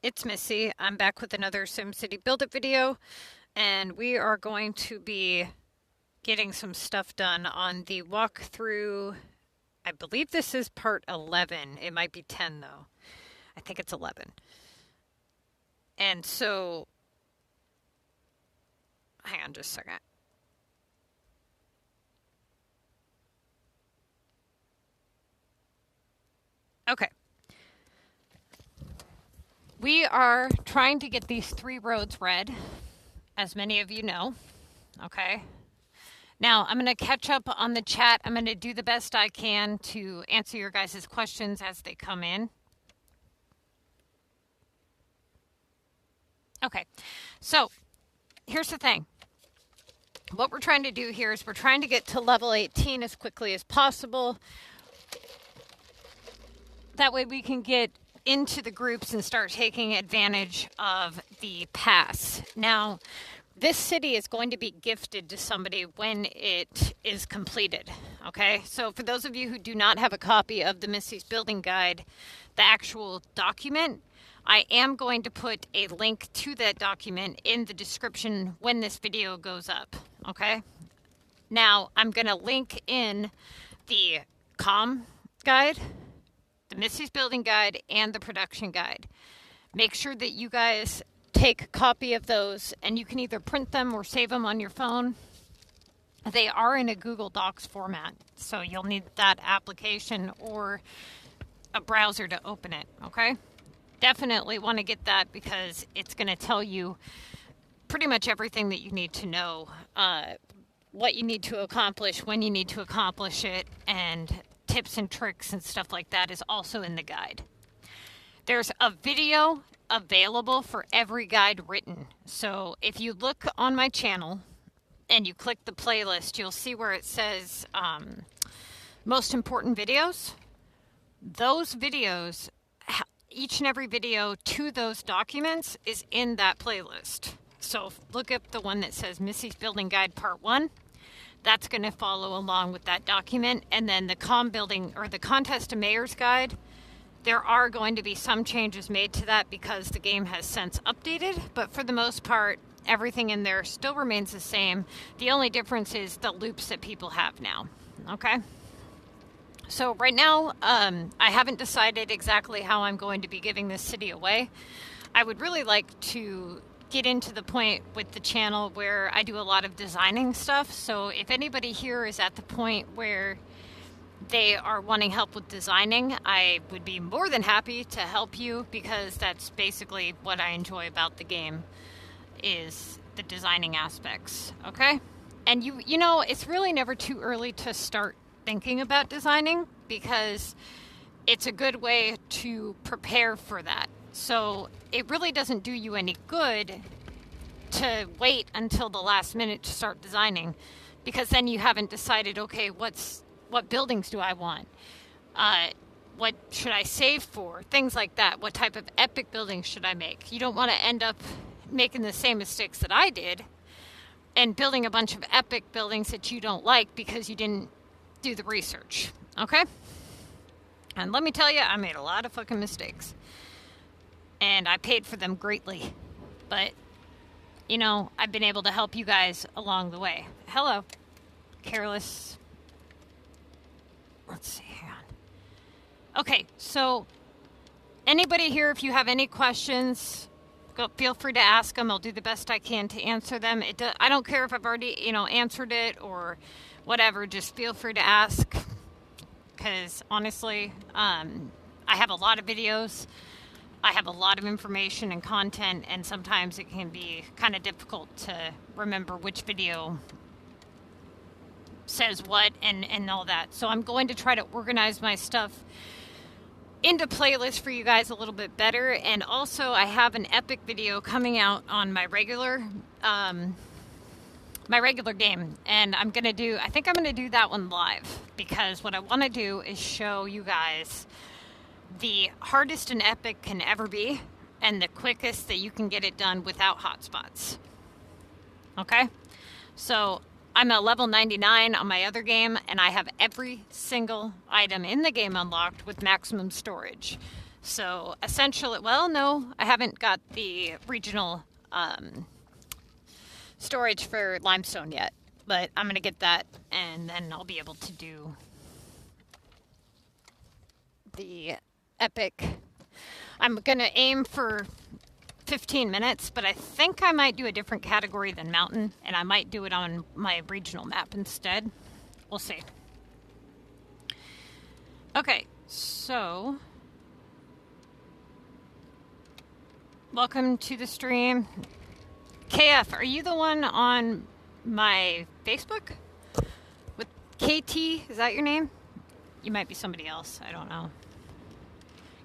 It's Missy. I'm back with another SimCity Build It video, and we are going to be getting some stuff done on the walkthrough. I believe this is part 11. It might be 10 though. I think it's 11. And so, hang on just a second. Okay. We are trying to get these 3 roads read, as many of you know. Okay. Now, I'm going to catch up on the chat. I'm going to do the best I can to answer your guys' questions as they come in. Okay. So, here's the thing. What we're trying to do here is we're trying to get to level 18 as quickly as possible. That way we can get into the groups and start taking advantage of the pass. Now, this city is going to be gifted to somebody when it is completed, okay? So for those of you who do not have a copy of the Missy's Building Guide, the actual document, I am going to put a link to that document in the description when this video goes up, okay? Now, I'm going to link in the comm guide, the Missy's Building Guide, and the production guide. Make sure that you guys take a copy of those, and you can either print them or save them on your phone. They are in a Google Docs format, so you'll need that application or a browser to open it, okay? Definitely want to get that because it's going to tell you pretty much everything that you need to know, what you need to accomplish, when you need to accomplish it, and tips and tricks and stuff like that is also in the guide. There's a video available for every guide written. So if you look on my channel and you click the playlist, you'll see where it says most important videos. Those videos, each and every video to those documents is in that playlist. So look up the one that says Missy's Building Guide Part 1. That's going to follow along with that document. And then the the Contest to Mayor's Guide, there are going to be some changes made to that because the game has since updated. But for the most part, everything in there still remains the same. The only difference is the loops that people have now. Okay? So right now, I haven't decided exactly how I'm going to be giving this city away. I would really like to get into the point with the channel where I do a lot of designing stuff. So if anybody here is at the point where they are wanting help with designing, I would be more than happy to help you because that's basically what I enjoy about the game is the designing aspects, okay? And you know, it's really never too early to start thinking about designing because it's a good way to prepare for that. So it really doesn't do you any good to wait until the last minute to start designing because then you haven't decided, okay, what buildings do I want? What should I save for? Things like that. What type of epic buildings should I make? You don't want to end up making the same mistakes that I did and building a bunch of epic buildings that you don't like because you didn't do the research, okay? And let me tell you, I made a lot of fucking mistakes. And I paid for them greatly. But, you know, I've been able to help you guys along the way. Hello. Careless. Let's see, hang on. Okay, so anybody here, if you have any questions, feel free to ask them. I'll do the best I can to answer them. I don't care if I've already, answered it or whatever. Just feel free to ask. Because, honestly, I have a lot of videos. I have a lot of information and content, and sometimes it can be kind of difficult to remember which video says what and all that. So I'm going to try to organize my stuff into playlists for you guys a little bit better. And also I have an epic video coming out on my regular game. And I think I'm going to do that one live because what I want to do is show you guys the hardest an epic can ever be and the quickest that you can get it done without hotspots. Okay? So I'm at level 99 on my other game and I have every single item in the game unlocked with maximum storage. So essentially, well, no, I haven't got the regional storage for limestone yet, but I'm going to get that, and then I'll be able to do the epic. I'm going to aim for 15 minutes, but I think I might do a different category than mountain, and I might do it on my regional map instead. We'll see. Okay, so welcome to the stream. KF, are you the one on my Facebook? With KT, is that your name? You might be somebody else, I don't know.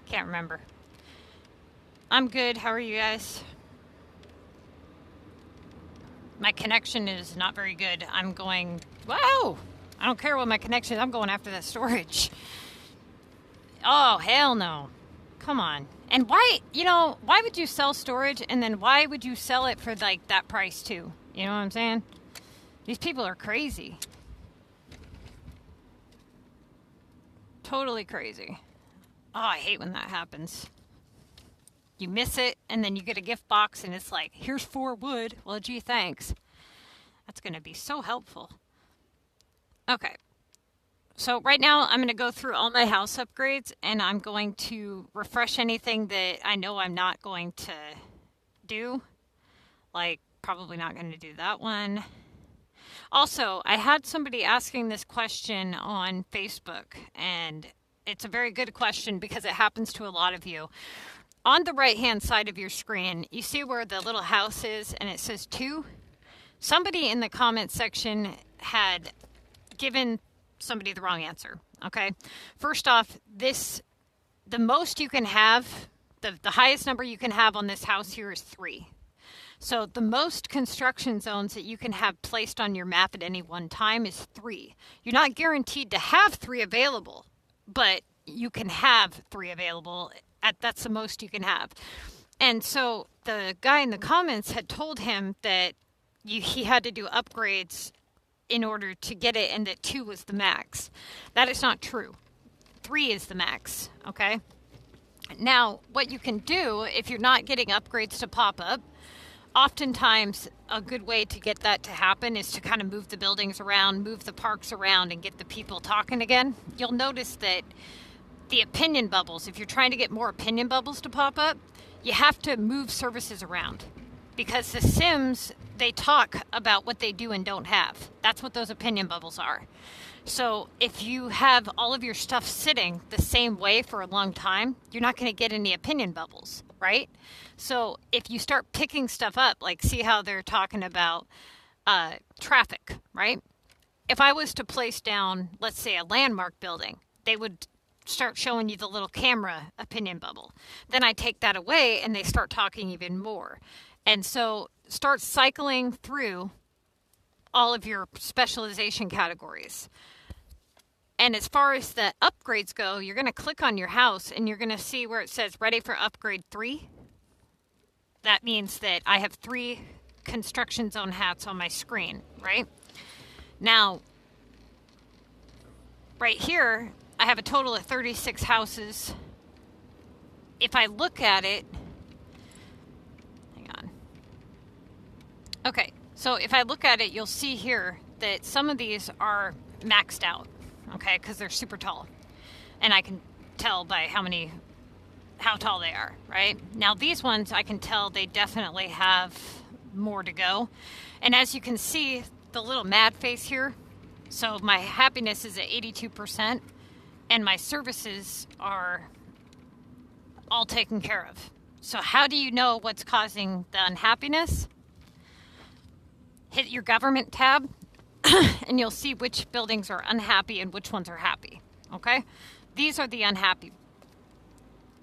Can't remember. I'm good, how are you guys? My connection is not very good. I'm going, wow! I don't care what my connection is, I'm going after that storage. Oh, hell no. Come on. And why, why would you sell storage and then why would you sell it for like that price too? You know what I'm saying? These people are crazy. Totally crazy. Oh, I hate when that happens. You miss it and then you get a gift box and it's like, here's 4 wood. Well, gee, thanks. That's going to be so helpful. Okay. So right now I'm going to go through all my house upgrades and I'm going to refresh anything that I know I'm not going to do. Like probably not going to do that one. Also, I had somebody asking this question on Facebook and it's a very good question because it happens to a lot of you. On the right hand side of your screen, you see where the little house is and it says 2. Somebody in the comment section had given somebody the wrong answer. Okay. First off, the most you can have, the highest number you can have on this house here is 3. So the most construction zones that you can have placed on your map at any one time is 3. You're not guaranteed to have 3 available, but you can have 3 available. That's the most you can have. And so the guy in the comments had told him that he had to do upgrades in order to get it and that 2 was the max. That is not true. 3 is the max, okay? Now, what you can do if you're not getting upgrades to pop up, oftentimes a good way to get that to happen is to kind of move the buildings around, move the parks around, and get the people talking again. You'll notice that the opinion bubbles, if you're trying to get more opinion bubbles to pop up, you have to move services around. Because the Sims, they talk about what they do and don't have. That's what those opinion bubbles are. So if you have all of your stuff sitting the same way for a long time, you're not going to get any opinion bubbles, right? So if you start picking stuff up, like see how they're talking about traffic, right? If I was to place down, let's say, a landmark building, they would start showing you the little camera opinion bubble. Then I take that away and they start talking even more. And so start cycling through all of your specialization categories. And as far as the upgrades go, you're going to click on your house and you're going to see where it says ready for upgrade 3. That means that I have 3 construction zone hats on my screen, right? Now, right here, I have a total of 36 houses. If I look at it, okay, so if I look at it, you'll see here that some of these are maxed out, okay, because they're super tall. And I can tell by how tall they are, right? Now these ones, I can tell they definitely have more to go. And as you can see, the little mad face here, so my happiness is at 82%, and my services are all taken care of. So how do you know what's causing the unhappiness? Hit your government tab and you'll see which buildings are unhappy and which ones are happy. Okay? These are the unhappy.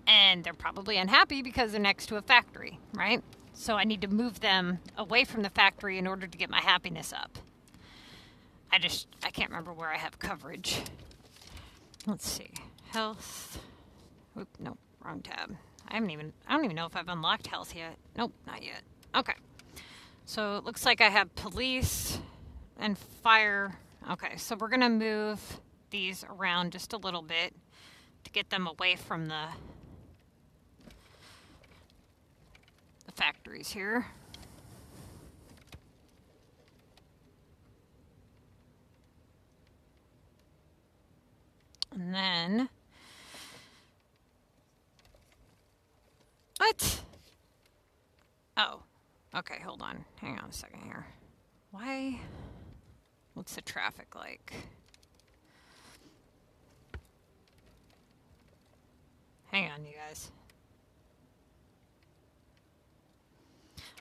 And they're probably unhappy because they're next to a factory, right? So I need to move them away from the factory in order to get my happiness up. I can't remember where I have coverage. Let's see. Health. Oop, nope, wrong tab. I don't even know if I've unlocked health yet. Nope, not yet. Okay. So it looks like I have police and fire. Okay, so we're going to move these around just a little bit to get them away from the factories here. And then, what? Oh, okay, hold on. Hang on a second here. Why? What's the traffic like? Hang on, you guys.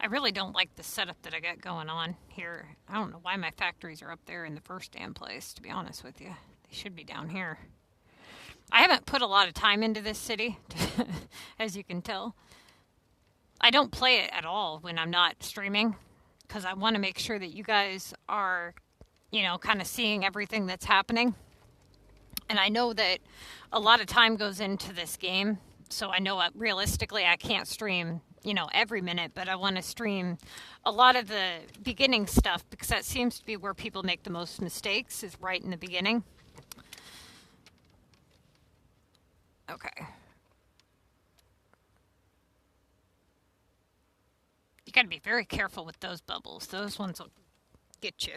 I really don't like the setup that I got going on here. I don't know why my factories are up there in the first damn place, to be honest with you. They should be down here. I haven't put a lot of time into this city, as you can tell. I don't play it at all when I'm not streaming, because I want to make sure that you guys are, you know, kind of seeing everything that's happening. And I know that a lot of time goes into this game, so I know realistically I can't stream, you know, every minute, but I want to stream a lot of the beginning stuff, because that seems to be where people make the most mistakes, is right in the beginning. Okay. You got to be very careful with those bubbles. Those ones will get you.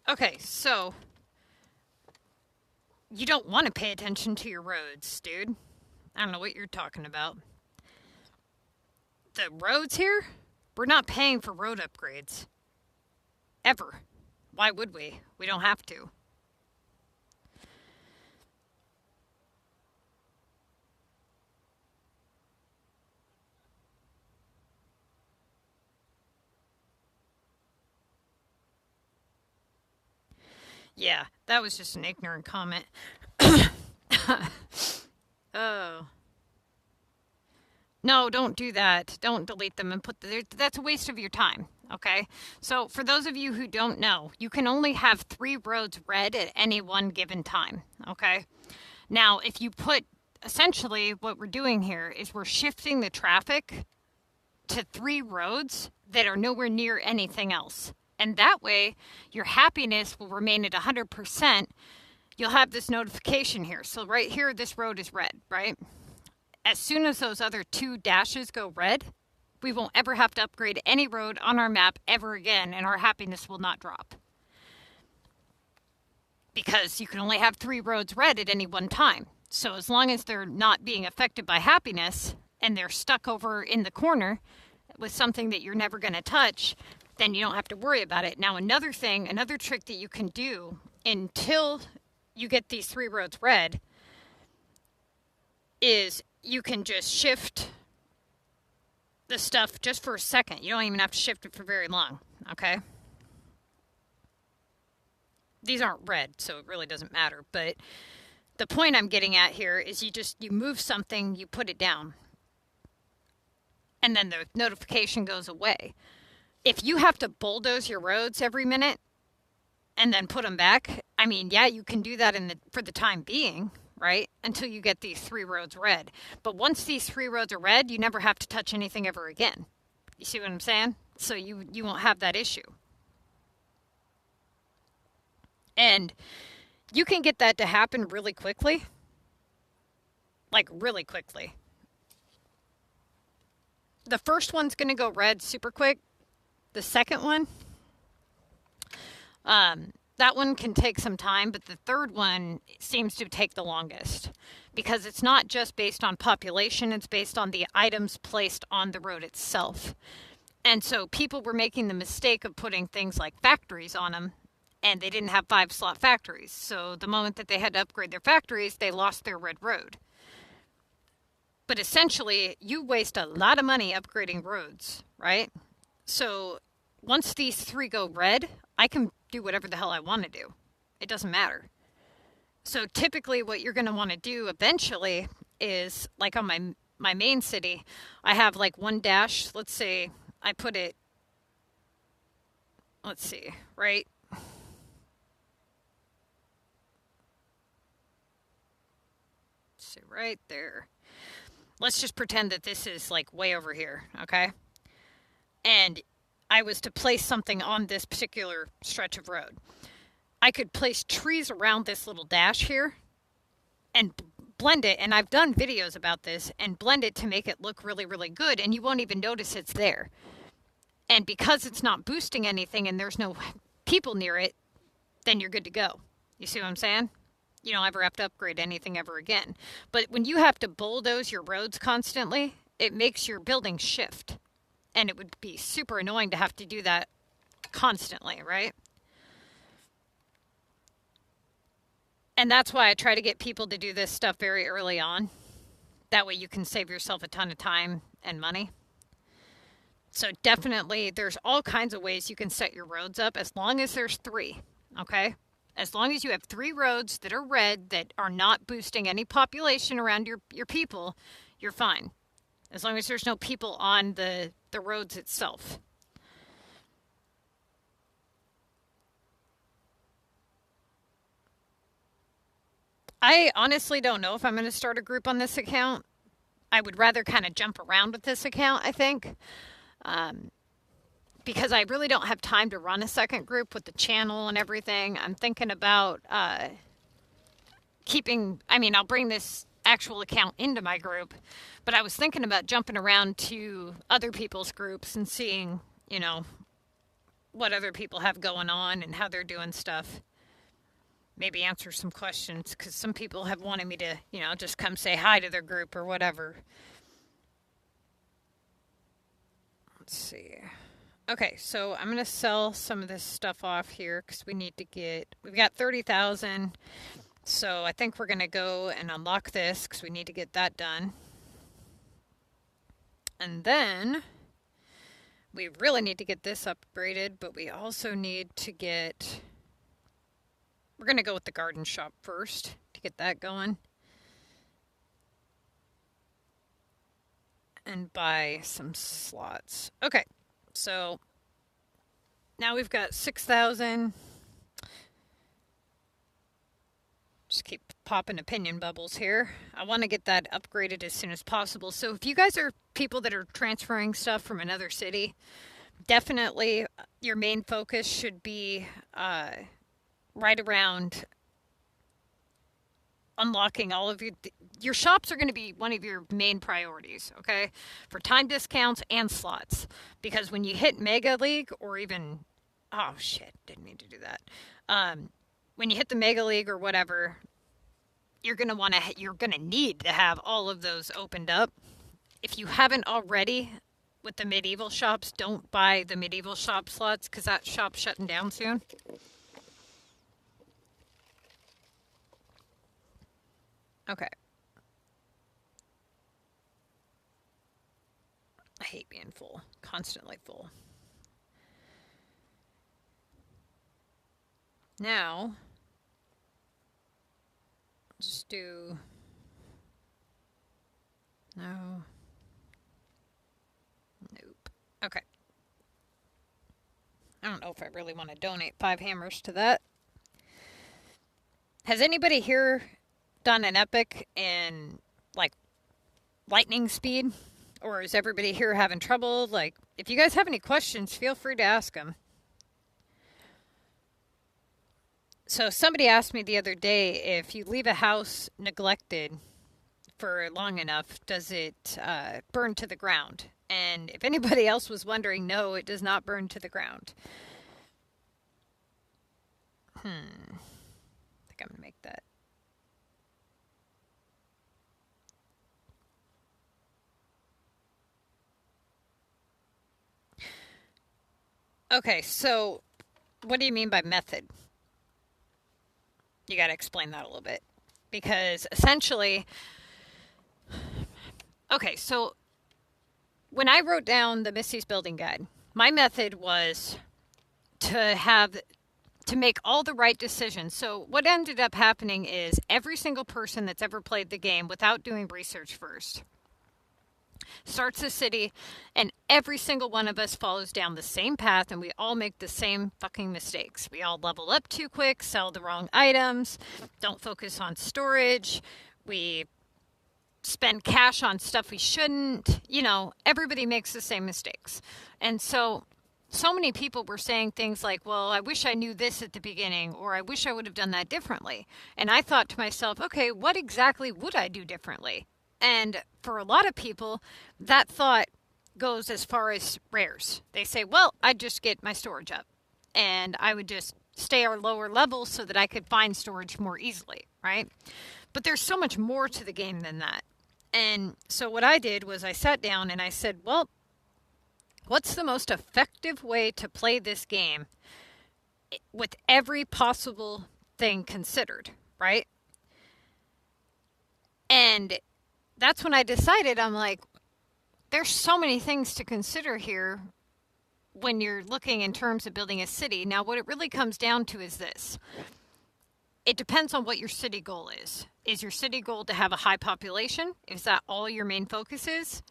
Okay, so you don't want to pay attention to your roads, dude. I don't know what you're talking about. The roads here, we're not paying for road upgrades. Ever. Why would we? We don't have to. Yeah, that was just an ignorant comment. Oh. No, don't do that. Don't delete them and put that's a waste of your time, okay? So for those of you who don't know, you can only have 3 roads red at any one given time, okay? Now, if you put, essentially what we're doing here is we're shifting the traffic to 3 roads that are nowhere near anything else. And that way, your happiness will remain at 100%. You'll have this notification here. So right here, this road is red, right? As soon as those other 2 dashes go red, we won't ever have to upgrade any road on our map ever again, and our happiness will not drop. Because you can only have 3 roads red at any one time. So as long as they're not being affected by happiness, and they're stuck over in the corner with something that you're never going to touch, then you don't have to worry about it. Now, another trick that you can do until you get these 3 roads red is you can just shift the stuff just for a second. You don't even have to shift it for very long, okay? These aren't red, so it really doesn't matter. But the point I'm getting at here is you move something, you put it down, and then the notification goes away. If you have to bulldoze your roads every minute and then put them back, I mean, yeah, you can do that for the time being, right? Until you get these 3 roads red. But once these 3 roads are red, you never have to touch anything ever again. You see what I'm saying? So you won't have that issue. And you can get that to happen really quickly. Like, really quickly. The first one's going to go red super quick. The second one, that one can take some time, but the third one seems to take the longest because it's not just based on population, it's based on the items placed on the road itself. And so people were making the mistake of putting things like factories on them, and they didn't have 5-slot factories. So the moment that they had to upgrade their factories, they lost their red road. But essentially, you waste a lot of money upgrading roads, right? So once these 3 go red, I can do whatever the hell I want to do. It doesn't matter. So typically what you're going to want to do eventually is, like on my main city, I have like 1 dash. Let's say I put it, let's see, right? So right there. Let's just pretend that this is like way over here, okay? And I was to place something on this particular stretch of road. I could place trees around this little dash here and blend it. And I've done videos about this and blend it to make it look really, really good. And you won't even notice it's there. And because it's not boosting anything and there's no people near it, then you're good to go. You see what I'm saying? You don't ever have to upgrade anything ever again. But when you have to bulldoze your roads constantly, it makes your building shift. And it would be super annoying to have to do that constantly, right? And that's why I try to get people to do this stuff very early on. That way you can save yourself a ton of time and money. So definitely, there's all kinds of ways you can set your roads up as long as there's 3, okay? As long as you have 3 roads that are red that are not boosting any population around your people, you're fine. As long as there's no people on the roads itself. I honestly don't know if I'm going to start a group on this account. I would rather kind of jump around with this account, I think. Because I really don't have time to run a second group with the channel and everything. I'm thinking about I'll bring this actual account into my group, but I was thinking about jumping around to other people's groups and seeing, what other people have going on and how they're doing stuff. Maybe answer some questions, because some people have wanted me to, just come say hi to their group or whatever. Let's see. Okay, so I'm going to sell some of this stuff off here because we've got 30,000. So I think we're going to go and unlock this because we need to get that done. And then we really need to get this upgraded, but we also need to we're going to go with the garden shop first to get that going. And buy some slots. Okay, so now we've got 6,000. Just keep popping opinion bubbles here. I want to get that upgraded as soon as possible. So if you guys are people that are transferring stuff from another city, definitely your main focus should be right around unlocking all of your shops are going to be one of your main priorities, okay? For time discounts and slots. Because when you hit Mega League or even, oh shit, didn't mean to do that. When you hit the Mega League or whatever, you're going to need to have all of those opened up. If you haven't already with the medieval shops, don't buy the medieval shop slots because that shop's shutting down soon. Okay. I hate being full. Constantly full. Now, just do... No. Nope. Okay. I don't know if I really want to donate 5 hammers to that. Has anybody here done an epic in, like, lightning speed? Or is everybody here having trouble? Like, if you guys have any questions, feel free to ask them. So somebody asked me the other day, if you leave a house neglected for long enough, does it burn to the ground? And if anybody else was wondering, no, it does not burn to the ground. I think I'm going to make that. Okay, so what do you mean by method? You got to explain that a little bit. Because essentially, okay, so when I wrote down the Missy's Building Guide, my method was to make all the right decisions. So what ended up happening is every single person that's ever played the game without doing research first starts a city, and every single one of us follows down the same path, and we all make the same fucking mistakes. We all level up too quick, sell the wrong items, don't focus on storage, we spend cash on stuff we shouldn't. Everybody makes the same mistakes. And so so many people were saying things like, well, I wish I knew this at the beginning, or I wish I would have done that differently. And I thought to myself, okay, what exactly would I do differently? And for a lot of people, that thought goes as far as rares. They say, well, I'd just get my storage up and I would just stay our lower levels so that I could find storage more easily, right? But there's so much more to the game than that. And so what I did was I sat down and I said, well, what's the most effective way to play this game with every possible thing considered, right? And that's when I decided, I'm like, there's so many things to consider here when you're looking in terms of building a city. Now, what it really comes down to is this. It depends on what your city goal is. Is your city goal to have a high population? Is that all your main focus is?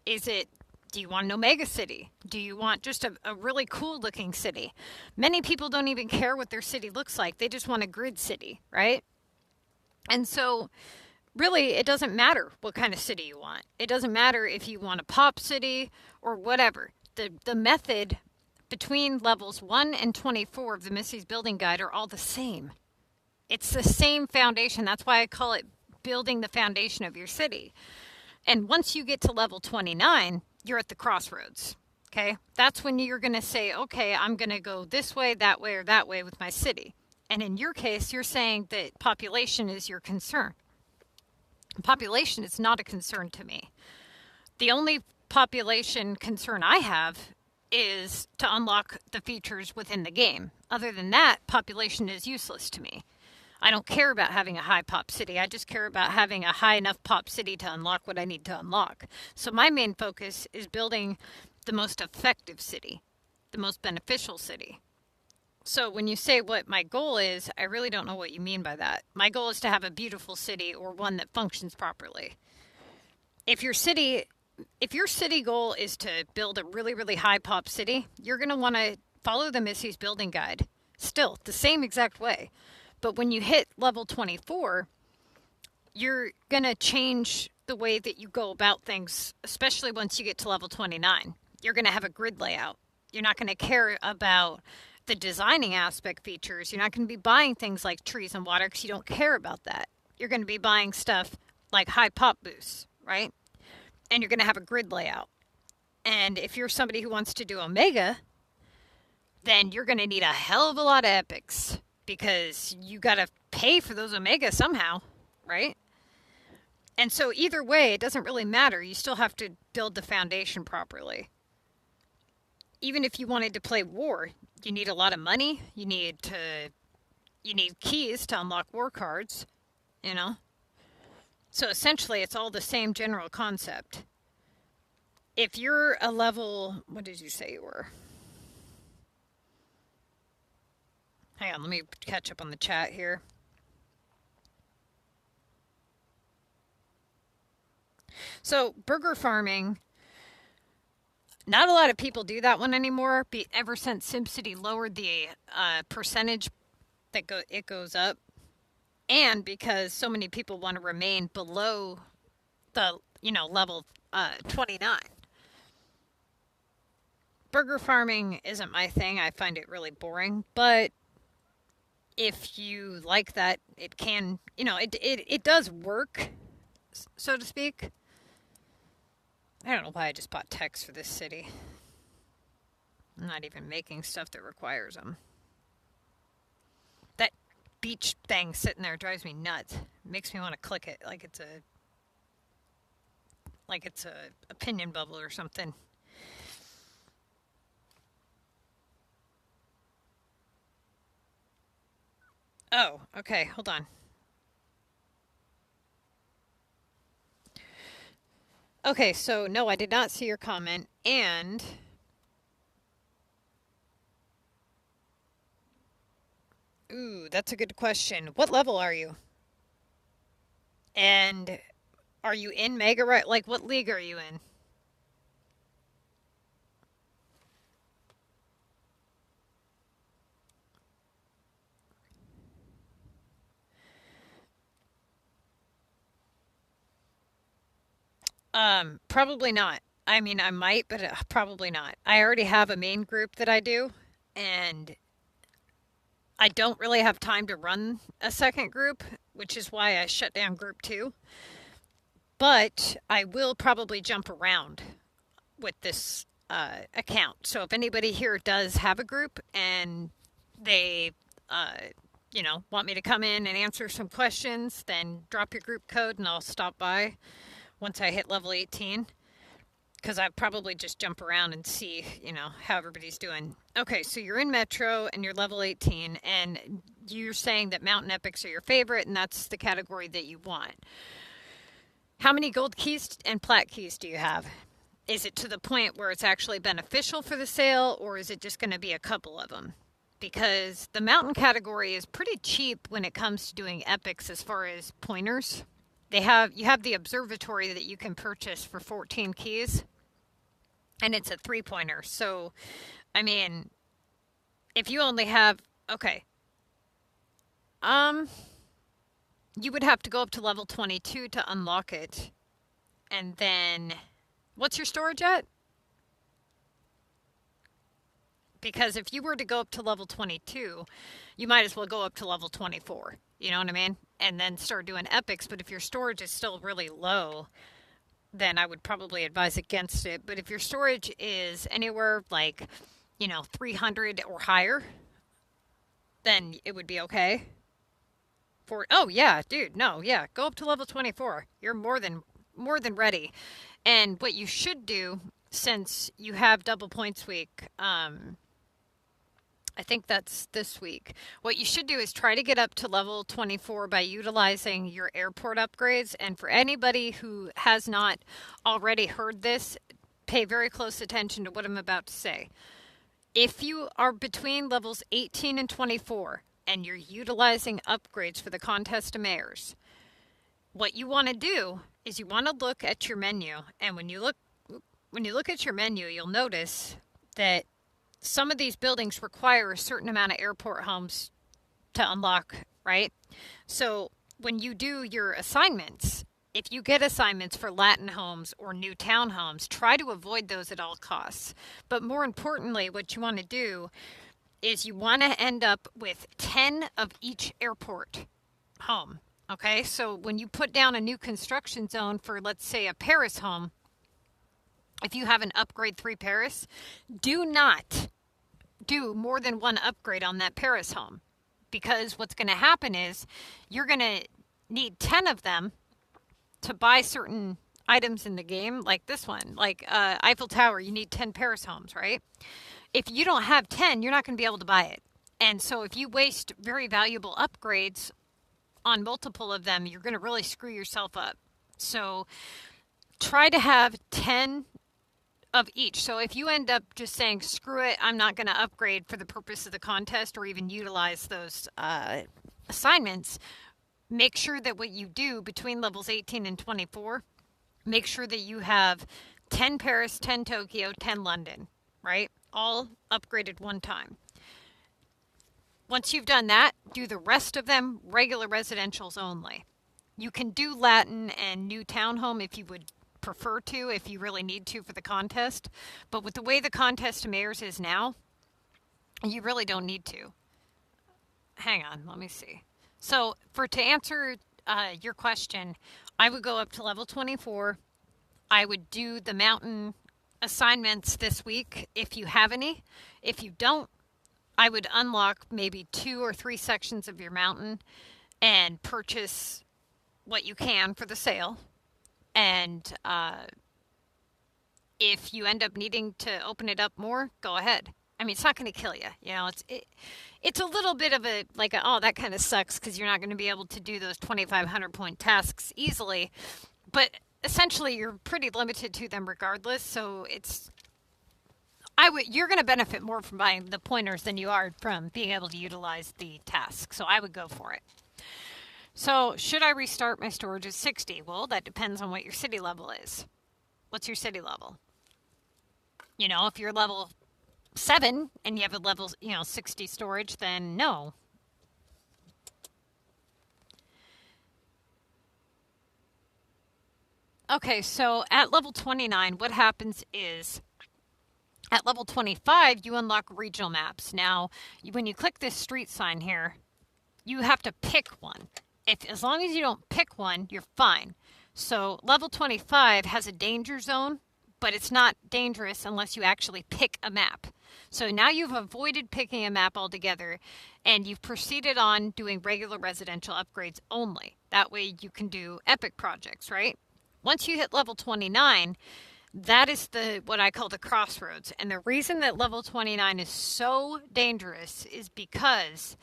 Do you want an Omega city? Do you want just a really cool looking city? Many people don't even care what their city looks like. They just want a grid city, right? And so really, it doesn't matter what kind of city you want. It doesn't matter if you want a pop city or whatever. The method between levels 1 and 24 of the Missy's Building Guide are all the same. It's the same foundation. That's why I call it building the foundation of your city. And once you get to level 29, you're at the crossroads. Okay? That's when you're going to say, okay, I'm going to go this way, or that way with my city. And in your case, you're saying that population is your concern. Population is not a concern to me. The only population concern I have is to unlock the features within the game. Other than that, population is useless to me. I don't care about having a high pop city. I just care about having a high enough pop city to unlock what I need to unlock. So my main focus is building the most effective city, the most beneficial city. So when you say what my goal is, I really don't know what you mean by that. My goal is to have a beautiful city or one that functions properly. If your city goal is to build a really, really high pop city, you're going to want to follow the Missy's Building Guide. Still, the same exact way. But when you hit level 24, you're going to change the way that you go about things, especially once you get to level 29. You're going to have a grid layout. You're not going to care about the designing aspect features. You're not going to be buying things like trees and water because you don't care about that. You're going to be buying stuff like high pop boosts, right? And you're going to have a grid layout. And if you're somebody who wants to do Omega, then you're going to need a hell of a lot of epics because you got to pay for those Omega somehow, right? And so either way, it doesn't really matter. You still have to build the foundation properly. Even if you wanted to play war, you need a lot of money. You need keys to unlock war cards, you know? So essentially, it's all the same general concept. If you're a level, what did you say you were? Hang on, let me catch up on the chat here. So, burger farming, not a lot of people do that one anymore. Ever since SimCity lowered the percentage that it goes up, and because so many people want to remain below the level 29. Burger farming isn't my thing. I find it really boring, but if you like that, it can, it does work, so to speak. I don't know why I just bought text for this city. I'm not even making stuff that requires them. That beach thing sitting there drives me nuts. It makes me want to click it like it's a opinion bubble or something. Oh, okay, hold on. Okay, so no, I did not see your comment, and ooh, that's a good question. What level are you? And are you in Mega right? Like, what league are you in? Probably not. I mean, I might, but probably not. I already have a main group that I do, and I don't really have time to run a second group, which is why I shut down group 2. But I will probably jump around with this account. So if anybody here does have a group and they, want me to come in and answer some questions, then drop your group code and I'll stop by once I hit level 18. Because I probably just jump around and see, how everybody's doing. Okay, so you're in Metro and you're level 18, and you're saying that Mountain Epics are your favorite, and that's the category that you want. How many gold keys and plat keys do you have? Is it to the point where it's actually beneficial for the sale, or is it just going to be a couple of them? Because the Mountain category is pretty cheap when it comes to doing epics as far as pointers. You have the observatory that you can purchase for 14 keys. And it's a 3-pointer. So, I mean, if you only have, okay. You would have to go up to level 22 to unlock it. And then, what's your storage at? Because if you were to go up to level 22, you might as well go up to level 24. You know what I mean? And then start doing epics. But if your storage is still really low, then I would probably advise against it. But if your storage is anywhere like, 300 or higher, then it would be okay. Oh yeah, dude, no, yeah, go up to level 24. You're more than ready. And what you should do, since you have double points week, I think that's this week. What you should do is try to get up to level 24 by utilizing your airport upgrades. And for anybody who has not already heard this, pay very close attention to what I'm about to say. If you are between levels 18 and 24 and you're utilizing upgrades for the Contest of Mayors, what you want to do is you want to look at your menu. And when you look at your menu, you'll notice that some of these buildings require a certain amount of airport homes to unlock, right? So when you do your assignments, if you get assignments for Latin homes or new townhomes, try to avoid those at all costs. But more importantly, what you want to do is you want to end up with 10 of each airport home, okay? So when you put down a new construction zone for, let's say, a Paris home, if you have an upgrade 3 Paris, do not do more than one upgrade on that Paris home. Because what's going to happen is you're going to need 10 of them to buy certain items in the game, like this one. Like Eiffel Tower, you need 10 Paris homes, right? If you don't have 10, you're not going to be able to buy it. And so if you waste very valuable upgrades on multiple of them, you're going to really screw yourself up. So try to have 10 of each. So if you end up just saying, screw it, I'm not going to upgrade for the purpose of the contest or even utilize those assignments, make sure that what you do between levels 18 and 24, make sure that you have 10 Paris, 10 Tokyo, 10 London, right? All upgraded one time. Once you've done that, do the rest of them regular residentials only. You can do Latin and new townhome if you would prefer to, if you really need to for the contest. But with the way the Contest of Mayors is now, you really don't need to. Hang on, let me see. So to answer your question, I would go up to level 24. I would do the mountain assignments this week if you have any. If you don't, I would unlock maybe 2 or 3 sections of your mountain and purchase what you can for the sale. And if you end up needing to open it up more, go ahead. I mean, it's not going to kill you. You know, it's a little bit of oh, that kind of sucks because you're not going to be able to do those 2,500 point tasks easily. But essentially, you're pretty limited to them regardless. So you're going to benefit more from buying the pointers than you are from being able to utilize the task. So I would go for it. So should I restart my storage at 60? Well, that depends on what your city level is. What's your city level? You know, if you're level 7 and you have a level, 60 storage, then no. Okay, so at level 29, what happens is at level 25, you unlock regional maps. Now, when you click this street sign here, you have to pick one. As long as you don't pick one, you're fine. So level 25 has a danger zone, but it's not dangerous unless you actually pick a map. So now you've avoided picking a map altogether, and you've proceeded on doing regular residential upgrades only. That way you can do epic projects, right? Once you hit level 29, that is what I call the crossroads. And the reason that level 29 is so dangerous is because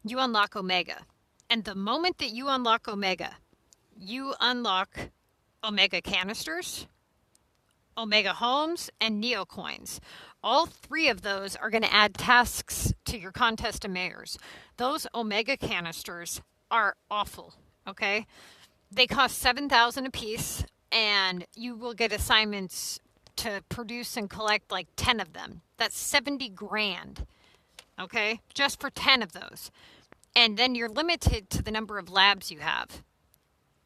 you unlock Omega. And the moment that you unlock Omega, you unlock Omega canisters, Omega homes, and Neo coins. All three of those are going to add tasks to your contest of mayors. Those Omega canisters are awful, okay? They cost 7,000 a piece, and you will get assignments to produce and collect like 10 of them. That's 70 grand, okay? Just for 10 of those. And then you're limited to the number of labs you have.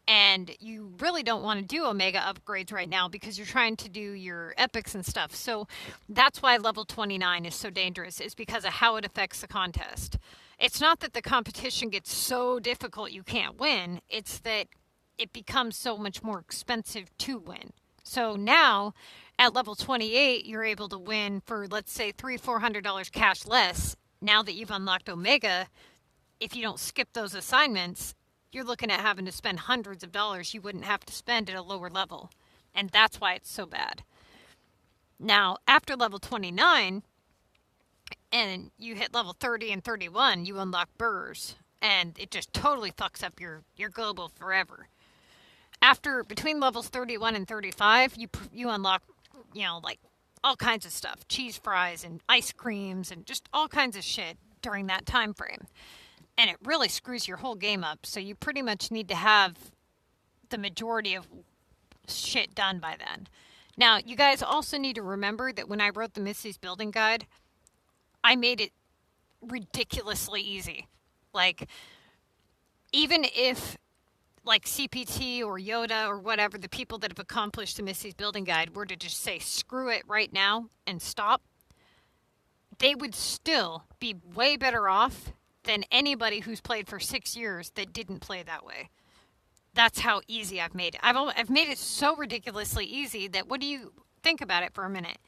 And you really don't want to do Omega upgrades right now because you're trying to do your epics and stuff. So that's why level 29 is so dangerous, is because of how it affects the contest. It's not that the competition gets so difficult you can't win. It's that it becomes so much more expensive to win. So now at level 28, you're able to win for, let's say, $300-$400 cash less. Now that you've unlocked Omega, if you don't skip those assignments, you're looking at having to spend hundreds of dollars you wouldn't have to spend at a lower level. And that's why it's so bad. Now, after level 29, and you hit level 30 and 31, you unlock burrs. And it just totally fucks up your global forever. Between levels 31 and 35, you unlock, like all kinds of stuff. Cheese fries and ice creams and just all kinds of shit during that time frame. And it really screws your whole game up. So you pretty much need to have the majority of shit done by then. Now, you guys also need to remember that when I wrote the Missy's Building Guide, I made it ridiculously easy. Like, even if, like, CPT or Yoda or whatever, the people that have accomplished the Missy's Building Guide were to just say, screw it right now and stop, they would still be way better off than anybody who's played for 6 years that didn't play that way. That's how easy I've made it. I've made it so ridiculously easy that, what do you think about it for a minute?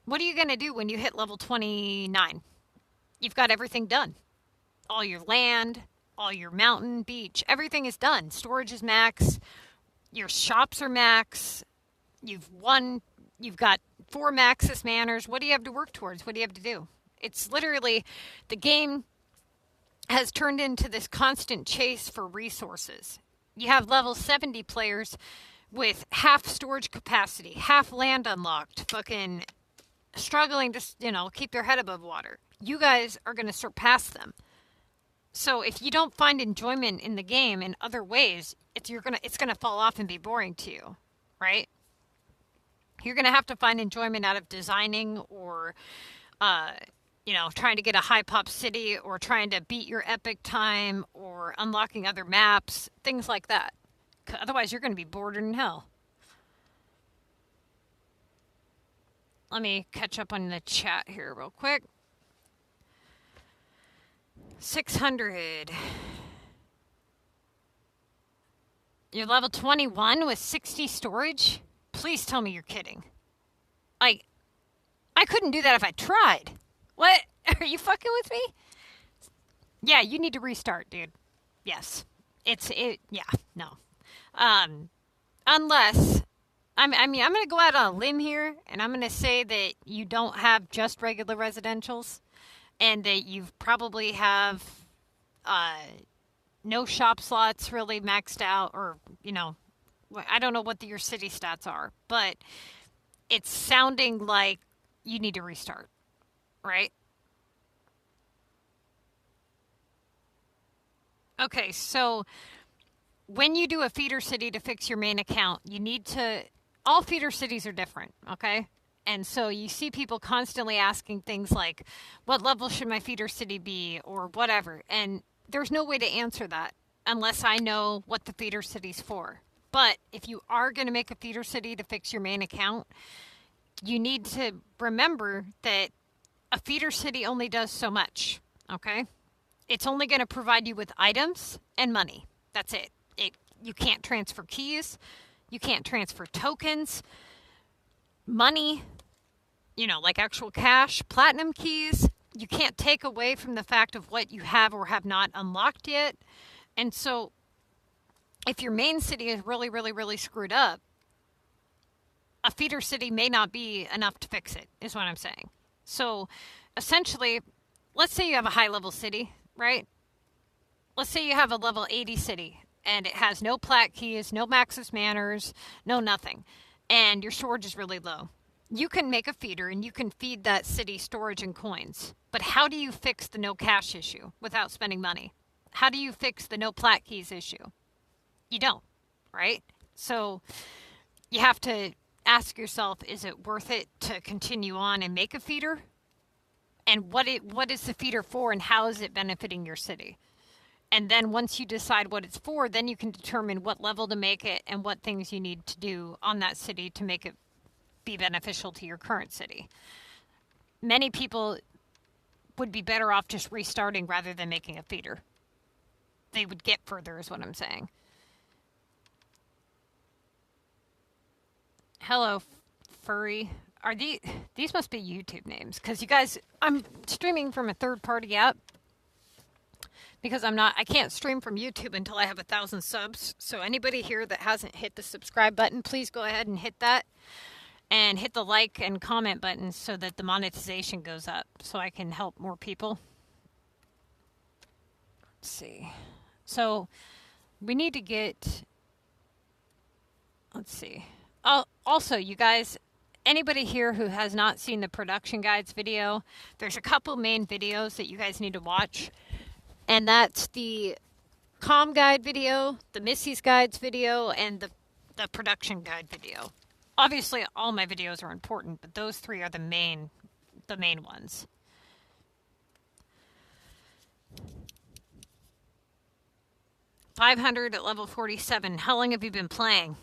What are you going to do when you hit level 29? You've got everything done. All your land, all your mountain, beach, everything is done. Storage is max. Your shops are max. You've got 4 Maxis Manors. What do you have to work towards? What do you have to do? It's literally, the game has turned into this constant chase for resources. You have level 70 players with half storage capacity, half land unlocked, fucking struggling to, keep their head above water. You guys are going to surpass them. So if you don't find enjoyment in the game in other ways, it's going to fall off and be boring to you, right? You're going to have to find enjoyment out of designing or trying to get a high pop city or trying to beat your epic time or unlocking other maps, things like that. Otherwise, you're going to be bored in hell. Let me catch up on the chat here real quick. 600. You're level 21 with 60 storage? Please tell me you're kidding. I couldn't do that if I tried. What? Are you fucking with me? Yeah, you need to restart, dude. Yes. No. Unless, I'm going to go out on a limb here, and I'm going to say that you don't have just regular residentials, and that you probably have no shop slots really maxed out, or, I don't know what your city stats are, but it's sounding like you need to restart. Right? Okay, so when you do a feeder city to fix your main account, all feeder cities are different, okay? And so you see people constantly asking things like, what level should my feeder city be, or whatever. And there's no way to answer that unless I know what the feeder city's for. But if you are going to make a feeder city to fix your main account, you need to remember that a feeder city only does so much, okay? It's only going to provide you with items and money. That's it. You can't transfer keys. You can't transfer tokens, money, like actual cash, platinum keys. You can't take away from the fact of what you have or have not unlocked yet. And so if your main city is really, really, really screwed up, a feeder city may not be enough to fix it, is what I'm saying. So essentially, let's say you have a high-level city, right? Let's say you have a level 80 city, and it has no plat keys, no Maxis Manners, no nothing, and your storage is really low. You can make a feeder, and you can feed that city storage and coins. But how do you fix the no cash issue without spending money? How do you fix the no plat keys issue? You don't, right? So you have to ask yourself, is it worth it to continue on and make a feeder? And what is the feeder for, and how is it benefiting your city? And then once you decide what it's for, then you can determine what level to make it and what things you need to do on that city to make it be beneficial to your current city. Many people would be better off just restarting rather than making a feeder. They would get further, is what I'm saying. Hello, Furry. Are these must be YouTube names, because you guys, I'm streaming from a third-party app because I can't stream from YouTube until I have 1,000 subs. So anybody here that hasn't hit the subscribe button, please go ahead and hit that. And hit the like and comment buttons so that the monetization goes up so I can help more people. Let's see. So we need to get, let's see. Also, you guys, anybody here who has not seen the production guides video, there's a couple main videos that you guys need to watch. And that's the comm guide video, the Missy's guides video, and the production guide video. Obviously, all my videos are important, but those three are the main ones. $500 at level 47. How long have you been playing?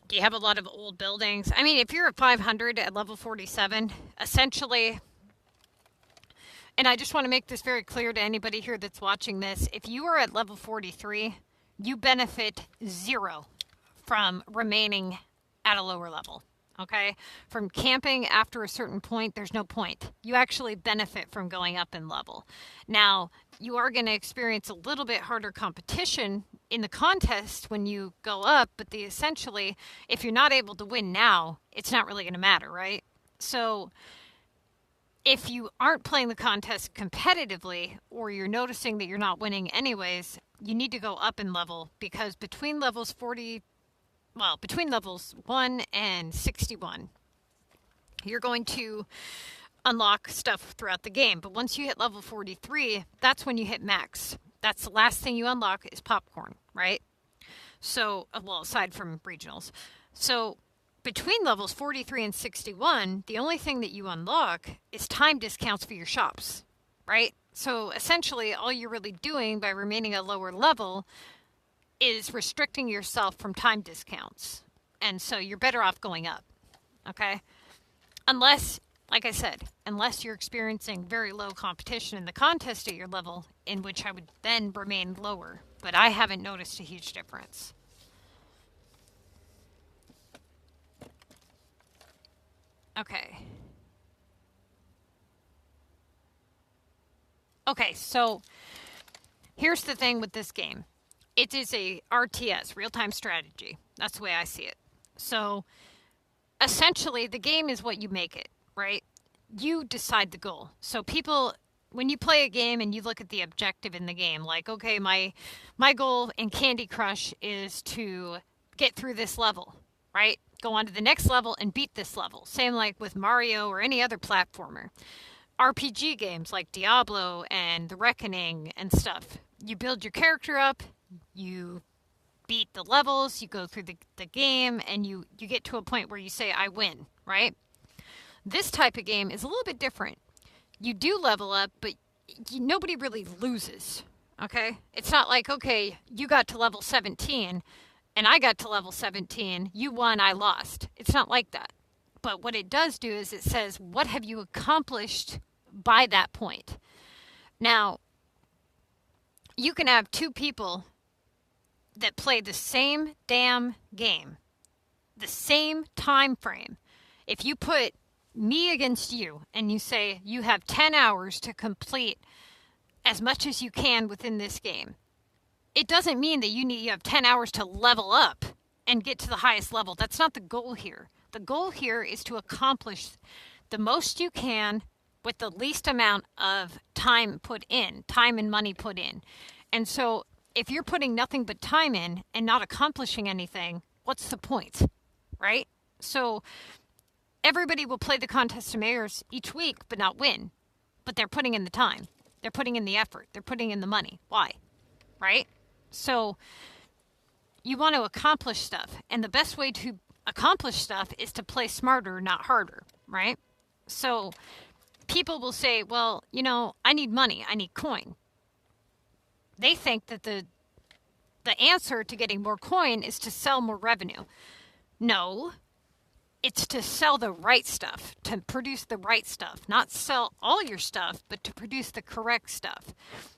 Do you have a lot of old buildings? I mean, if you're at 500 at level 47, essentially, and I just want to make this very clear to anybody here that's watching this, if you are at level 43, you benefit 0 from remaining at a lower level, okay? From camping after a certain point, there's no point. You actually benefit from going up in level. Now, you are going to experience a little bit harder competition in the contest when you go up, but essentially, if you're not able to win now, it's not really going to matter, right? So if you aren't playing the contest competitively, or you're noticing that you're not winning anyways, you need to go up in level, because between levels 1 and 61, you're going to unlock stuff throughout the game. But once you hit level 43, that's when you hit max. That's the last thing you unlock is popcorn, right? So, well, aside from regionals. So between levels 43 and 61, the only thing that you unlock is time discounts for your shops, right? So essentially, all you're really doing by remaining at lower level is restricting yourself from time discounts. And so you're better off going up, okay? Unless, like I said, unless you're experiencing very low competition in the contest at your level, in which I would then remain lower. But I haven't noticed a huge difference. Okay. Okay, so here's the thing with this game. It is a RTS, real-time strategy. That's the way I see it. So essentially, the game is what you make it, right? You decide the goal. So people, when you play a game and you look at the objective in the game, like, okay, my goal in Candy Crush is to get through this level, right? Go on to the next level and beat this level. Same like with Mario or any other platformer. RPG games like Diablo and The Reckoning and stuff. You build your character up, you beat the levels, you go through the game, and you get to a point where you say, I win, right? This type of game is a little bit different. You do level up, but nobody really loses, okay? It's not like, okay, you got to level 17, and I got to level 17. You won, I lost. It's not like that. But what it does do is it says, what have you accomplished by that point? Now, you can have two people that play the same damn game, the same time frame. If you put me against you and you say you have 10 hours to complete as much as you can within this game, it doesn't mean that you have 10 hours to level up and get to the highest level. That's not the goal here. The goal here is to accomplish the most you can with the least amount of time put in, time and money put in. And so if you're putting nothing but time in and not accomplishing anything, what's the point, right? So everybody will play the Contest of Mayors each week but not win. But they're putting in the time. They're putting in the effort. They're putting in the money. Why? Right? So you want to accomplish stuff. And the best way to accomplish stuff is to play smarter, not harder, right? So people will say, well, I need money. I need coin. They think that the answer to getting more coin is to sell more revenue. No, it's to sell the right stuff, to produce the right stuff, not sell all your stuff, but to produce the correct stuff.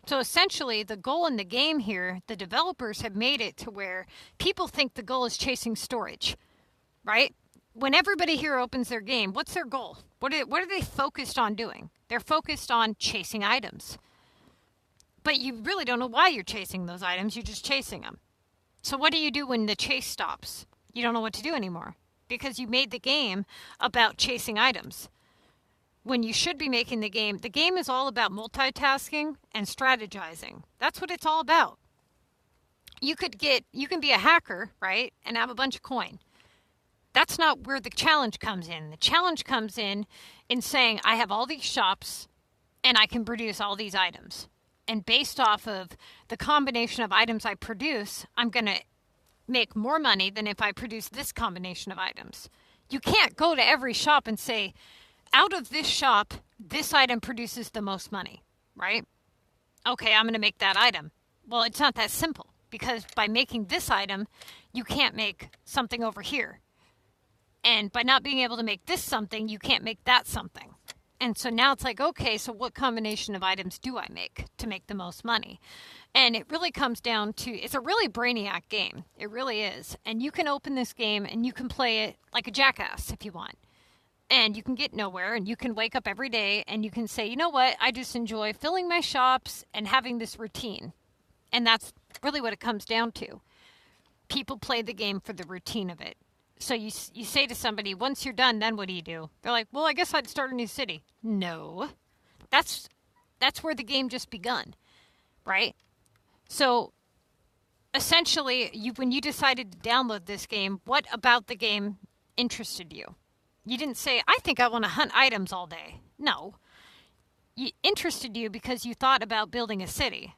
So essentially, the goal in the game here, the developers have made it to where people think the goal is chasing storage, right? When everybody here opens their game, what's their goal? What are they focused on doing? They're focused on chasing items. But you really don't know why you're chasing those items. You're just chasing them. So what do you do when the chase stops? You don't know what to do anymore because you made the game about chasing items. When you should be making the game is all about multitasking and strategizing. That's what it's all about. You can be a hacker, right, and have a bunch of coin. That's not where the challenge comes in. The challenge comes in saying, I have all these shops and I can produce all these items. And based off of the combination of items I produce, I'm going to make more money than if I produce this combination of items. You can't go to every shop and say, out of this shop, this item produces the most money, right? Okay, I'm going to make that item. Well, it's not that simple because by making this item, you can't make something over here. And by not being able to make this something, you can't make that something. And so now it's like, okay, so what combination of items do I make to make the most money? And it really comes down to, it's a really brainiac game. It really is. And you can open this game and you can play it like a jackass if you want. And you can get nowhere and you can wake up every day and you can say, you know what, I just enjoy filling my shops and having this routine. And that's really what it comes down to. People play the game for the routine of it. So you say to somebody, once you're done, then what do you do? They're like, well, I guess I'd start a new city. No. That's where the game just begun, right? So essentially, when you decided to download this game, what about the game interested you? You didn't say, I think I want to hunt items all day. No. It interested you because you thought about building a city,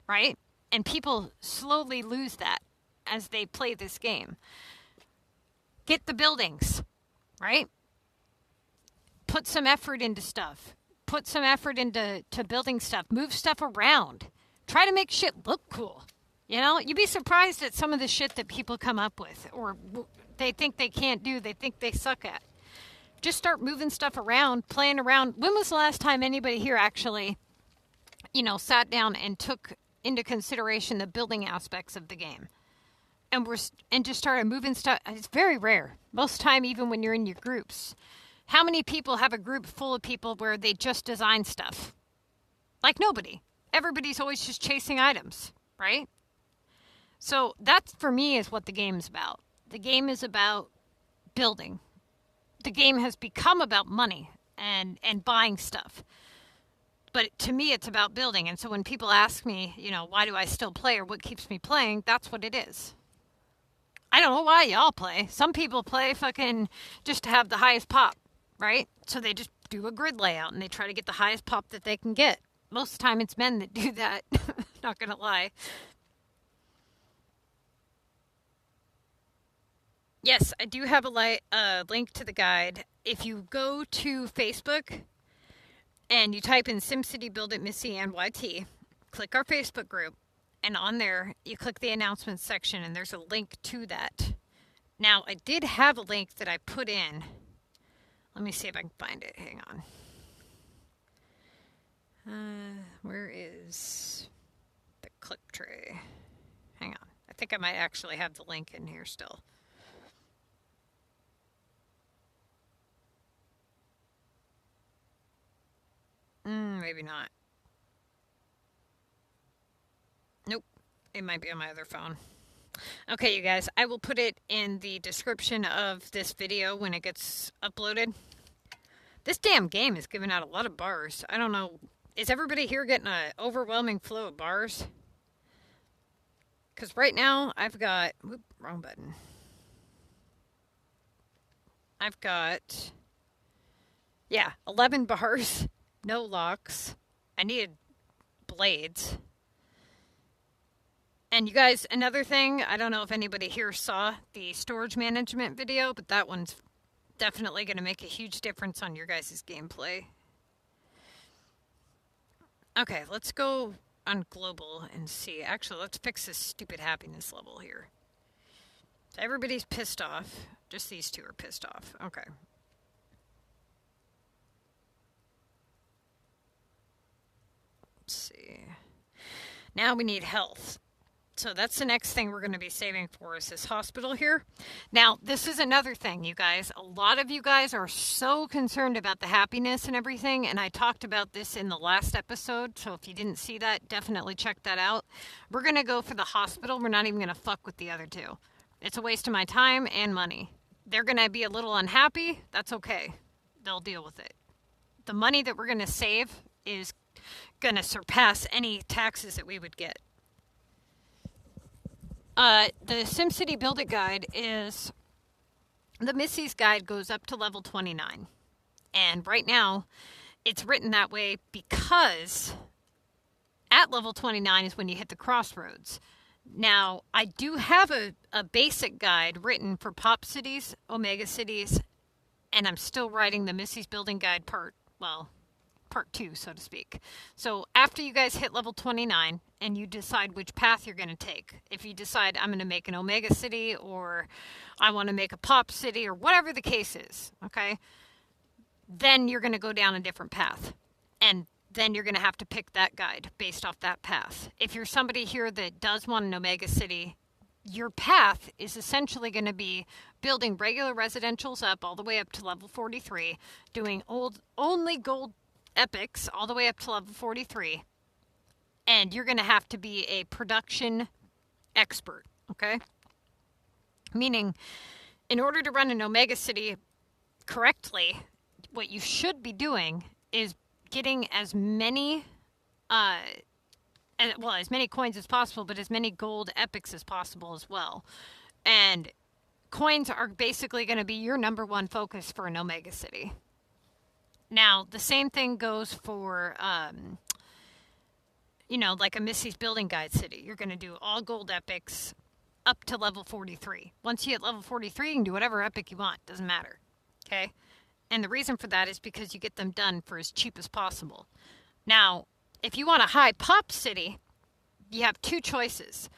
right? And people slowly lose that as they play this game. Get the buildings, right? Put some effort into stuff. Put some effort into building stuff. Move stuff around. Try to make shit look cool. You'd be surprised at some of the shit that people come up with or they think they can't do, they think they suck at. Just start moving stuff around, playing around. When was the last time anybody here actually, sat down and took into consideration the building aspects of the game? And just started moving stuff. It's very rare. Most time, even when you're in your groups. How many people have a group full of people where they just design stuff? Like nobody. Everybody's always just chasing items, right? So that, for me, is what the game's about. The game is about building. The game has become about money and buying stuff. But to me, it's about building. And so when people ask me, why do I still play or what keeps me playing, that's what it is. I don't know why y'all play. Some people play fucking just to have the highest pop, right? So they just do a grid layout and they try to get the highest pop that they can get. Most of the time it's men that do that. Not gonna lie. Yes, I do have a link to the guide. If you go to Facebook and you type in SimCity Build at MissyAnneTTVYT, click our Facebook group, and on there, you click the announcements section, and there's a link to that. Now, I did have a link that I put in. Let me see if I can find it. Hang on. Where is the clip tray? Hang on. I think I might actually have the link in here still. Maybe not. Nope. It might be on my other phone. Okay, you guys, I will put it in the description of this video when it gets uploaded. This damn game is giving out a lot of bars. I don't know. Is everybody here getting an overwhelming flow of bars? Because right now, I've got... Whoop, wrong button. I've got... Yeah, 11 bars. No locks. I needed blades. And you guys, another thing, I don't know if anybody here saw the storage management video, but that one's definitely going to make a huge difference on your guys' gameplay. Okay, let's go on global and see. Actually, let's fix this stupid happiness level here. So everybody's pissed off. Just these two are pissed off. Okay. Let's see. Now we need health. So that's the next thing we're going to be saving for is this hospital here. Now, this is another thing, you guys. A lot of you guys are so concerned about the happiness and everything, and I talked about this in the last episode, so if you didn't see that, definitely check that out. We're going to go for the hospital. We're not even going to fuck with the other two. It's a waste of my time and money. They're going to be a little unhappy. That's okay. They'll deal with it. The money that we're going to save is going to surpass any taxes that we would get. The SimCity Build It guide is, the Missy's guide goes up to level 29. And right now, it's written that way because at level 29 is when you hit the crossroads. Now, I do have a basic guide written for Pop Cities, Omega Cities, and I'm still writing the Missy's Building Guide part 2, so to speak. So after you guys hit level 29 and you decide which path you're going to take, if you decide I'm going to make an Omega City or I want to make a Pop City or whatever the case is, okay, then you're going to go down a different path. And then you're going to have to pick that guide based off that path. If you're somebody here that does want an Omega City, your path is essentially going to be building regular residentials up all the way up to level 43, doing only gold epics all the way up to level 43, and you're going to have to be a production expert, okay? Meaning, in order to run an Omega City correctly, what you should be doing is getting as many coins as possible, but as many gold epics as possible as well. And coins are basically going to be your number one focus for an Omega City. Now, the same thing goes for, like a Missy's Building Guide City. You're going to do all gold epics up to level 43. Once you hit level 43, you can do whatever epic you want. Doesn't matter. Okay? And the reason for that is because you get them done for as cheap as possible. Now, if you want a high pop city, you have two choices.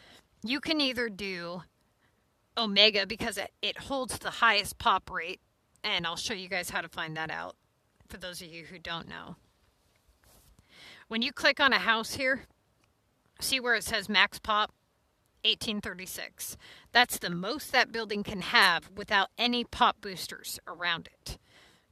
You can either do Omega because it holds the highest pop rate, and I'll show you guys how to find that out for those of you who don't know. When you click on a house here, see where it says max pop? 1836. That's the most that building can have without any pop boosters around it.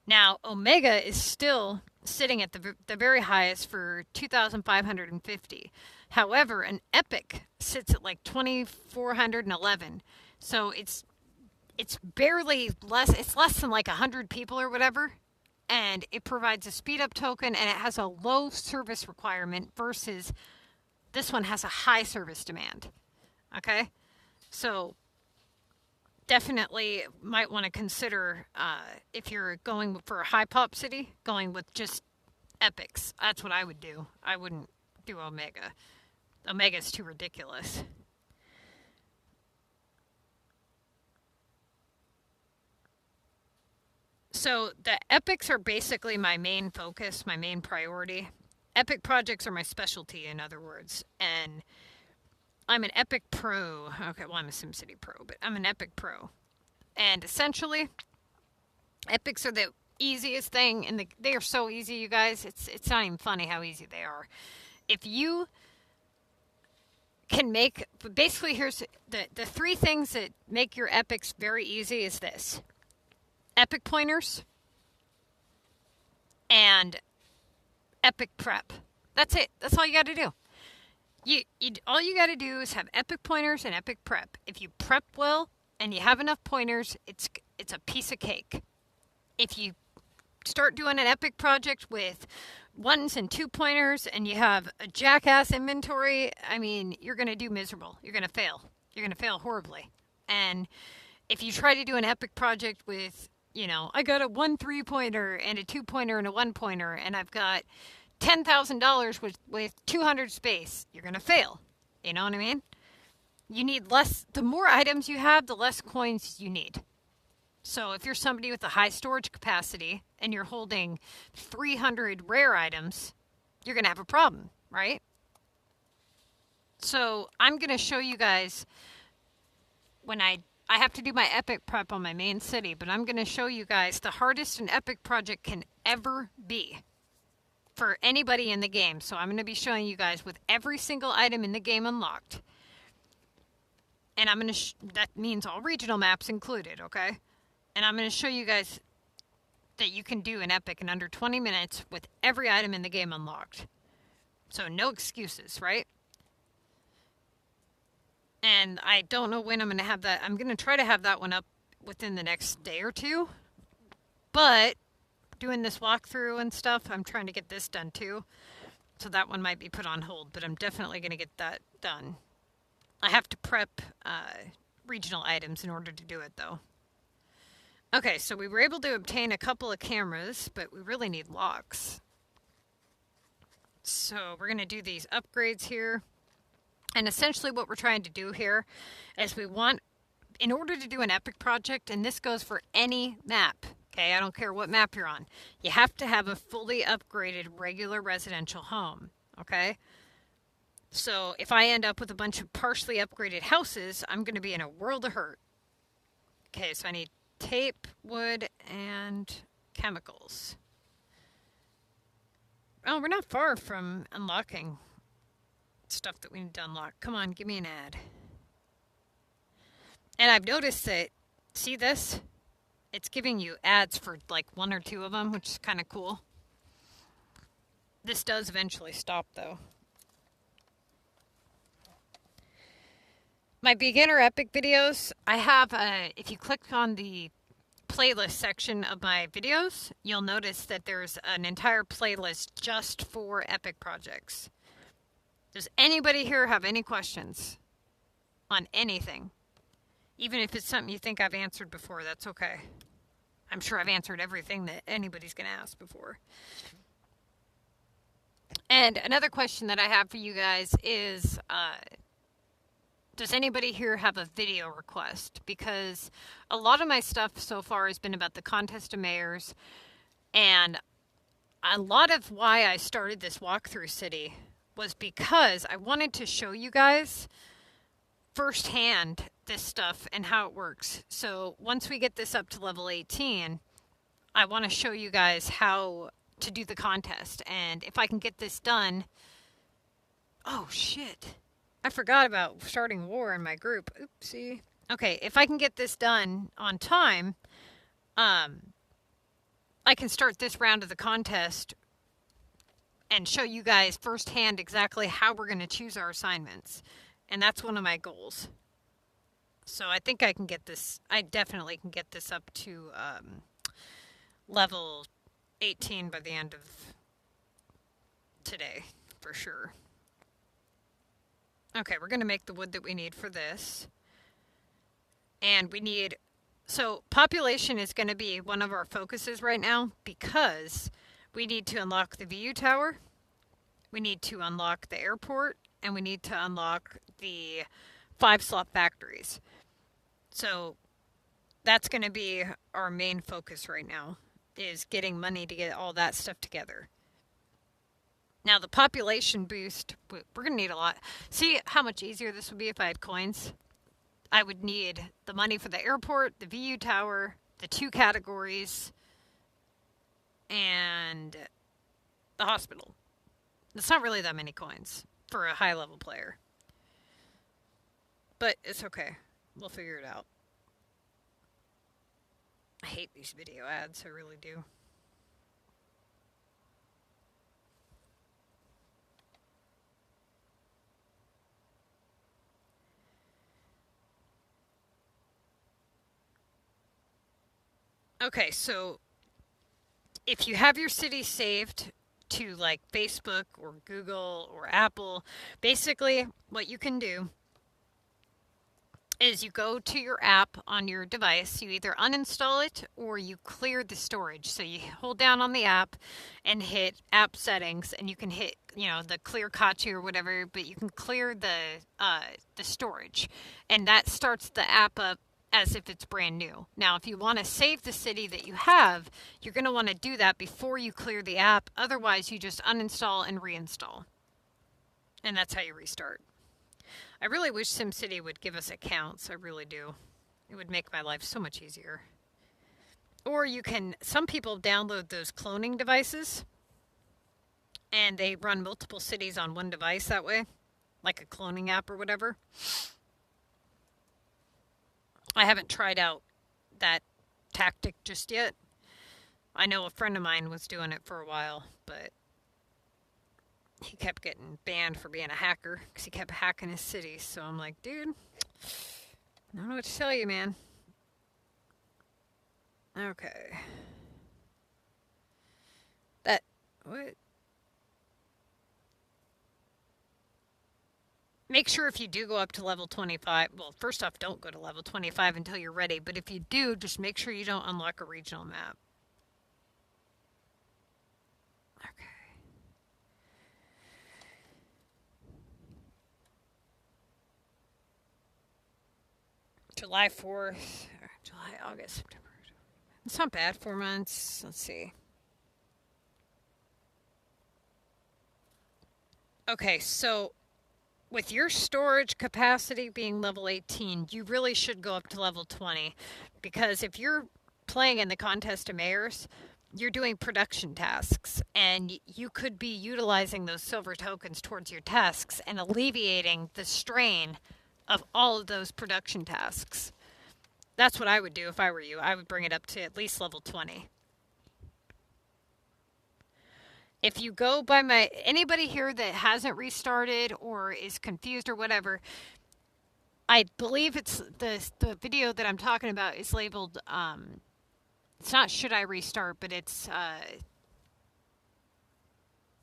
Now, Omega is still sitting at the very highest for 2,550. However, an epic sits at like 2,411. So it's barely less. It's less than like 100 people or whatever. And it provides a speed up token, and it has a low service requirement versus this one has a high service demand. Okay? So definitely might want to consider, if you're going for a high pop city, going with just epics. That's what I would do. I wouldn't do Omega. Omega's too ridiculous. So the epics are basically my main focus, my main priority. Epic projects are my specialty, in other words. And I'm an Epic Pro. Okay, well, I'm a SimCity Pro, but I'm an Epic Pro. And essentially, Epics are the easiest thing, and they are so easy, you guys. It's not even funny how easy they are. If you can make, basically, here's the three things that make your epics very easy is this: epic pointers and epic prep. That's it. That's all you got to do. All you got to do is have epic pointers and epic prep. If you prep well and you have enough pointers, it's a piece of cake. If you start doing an epic project with 1s and 2 pointers and you have a jackass inventory, I mean, you're going to do miserable. You're going to fail. You're going to fail horribly. And if you try to do an epic project with, I got a 1 3-pointer and a 2-pointer and a 1-pointer, and I've got $10,000 with 200 space, you're going to fail. You know what I mean? You need less. The more items you have, the less coins you need. So if you're somebody with a high storage capacity and you're holding 300 rare items, you're going to have a problem, right? So I'm going to show you guys when I have to do my epic prep on my main city, but I'm going to show you guys the hardest an epic project can ever be for anybody in the game. So I'm going to be showing you guys with every single item in the game unlocked. And I'm going to, that means all regional maps included, okay? And I'm going to show you guys that you can do an epic in under 20 minutes with every item in the game unlocked. So no excuses, right? And I don't know when I'm going to have that. I'm going to try to have that one up within the next day or two. But doing this walkthrough and stuff, I'm trying to get this done too. So that one might be put on hold, but I'm definitely going to get that done. I have to prep regional items in order to do it, though. Okay, so we were able to obtain a couple of cameras, but we really need locks. So we're going to do these upgrades here. And essentially what we're trying to do here is we want, in order to do an epic project, and this goes for any map, okay, I don't care what map you're on, you have to have a fully upgraded regular residential home, okay? So if I end up with a bunch of partially upgraded houses, I'm going to be in a world of hurt. Okay, so I need tape, wood, and chemicals. Oh, we're not far from unlocking stuff that we need to unlock. Come on, give me an ad. And I've noticed that, see this? It's giving you ads for like 1 or 2 of them, which is kind of cool. This does eventually stop, though. My beginner epic videos, I have, if you click on the playlist section of my videos, you'll notice that there's an entire playlist just for epic projects. Does anybody here have any questions on anything? Even if it's something you think I've answered before, that's okay. I'm sure I've answered everything that anybody's going to ask before. And another question that I have for you guys is, does anybody here have a video request? Because a lot of my stuff so far has been about the Contest of Mayors, and a lot of why I started this walkthrough city was because I wanted to show you guys firsthand this stuff and how it works. So once we get this up to level 18, I want to show you guys how to do the contest. And if I can get this done... Oh, shit. I forgot about starting war in my group. Oopsie. Okay, if I can get this done on time, I can start this round of the contest and show you guys firsthand exactly how we're going to choose our assignments. And that's one of my goals. So I think I can get this, I definitely can get this up to level 18 by the end of today, for sure. Okay, we're going to make the wood that we need for this. And we need, so population is going to be one of our focuses right now because we need to unlock the VU tower, we need to unlock the airport, and we need to unlock the 5-slot factories. So that's going to be our main focus right now, is getting money to get all that stuff together. Now, the population boost, we're going to need a lot. See how much easier this would be if I had coins? I would need the money for the airport, the VU tower, the 2 categories, and the hospital. It's not really that many coins for a high-level player. But it's okay. We'll figure it out. I hate these video ads. I really do. Okay, so if you have your city saved to like Facebook or Google or Apple, basically what you can do is you go to your app on your device, you either uninstall it or you clear the storage. So you hold down on the app and hit app settings, and you can hit, the clear Kachi or whatever, but you can clear the storage, and that starts the app up as if it's brand new. Now, if you want to save the city that you have, you're going to want to do that before you clear the app. Otherwise, you just uninstall and reinstall. And that's how you restart. I really wish SimCity would give us accounts. I really do. It would make my life so much easier. Or some people download those cloning devices, and they run multiple cities on one device that way, like a cloning app or whatever. I haven't tried out that tactic just yet. I know a friend of mine was doing it for a while, but he kept getting banned for being a hacker because he kept hacking his cities. So I'm like, dude, I don't know what to tell you, man. Okay. What? Make sure if you do go up to level 25, well, first off, don't go to level 25 until you're ready. But if you do, just make sure you don't unlock a regional map. Okay. July 4th, July, August, September. It's not bad, 4 months. Let's see. Okay, so with your storage capacity being level 18, you really should go up to level 20. Because if you're playing in the Contest of Mayors, you're doing production tasks. And you could be utilizing those silver tokens towards your tasks and alleviating the strain of all of those production tasks. That's what I would do if I were you. I would bring it up to at least level 20. If you go by anybody here that hasn't restarted or is confused or whatever, I believe it's the video that I'm talking about is labeled, it's not should I restart, but it's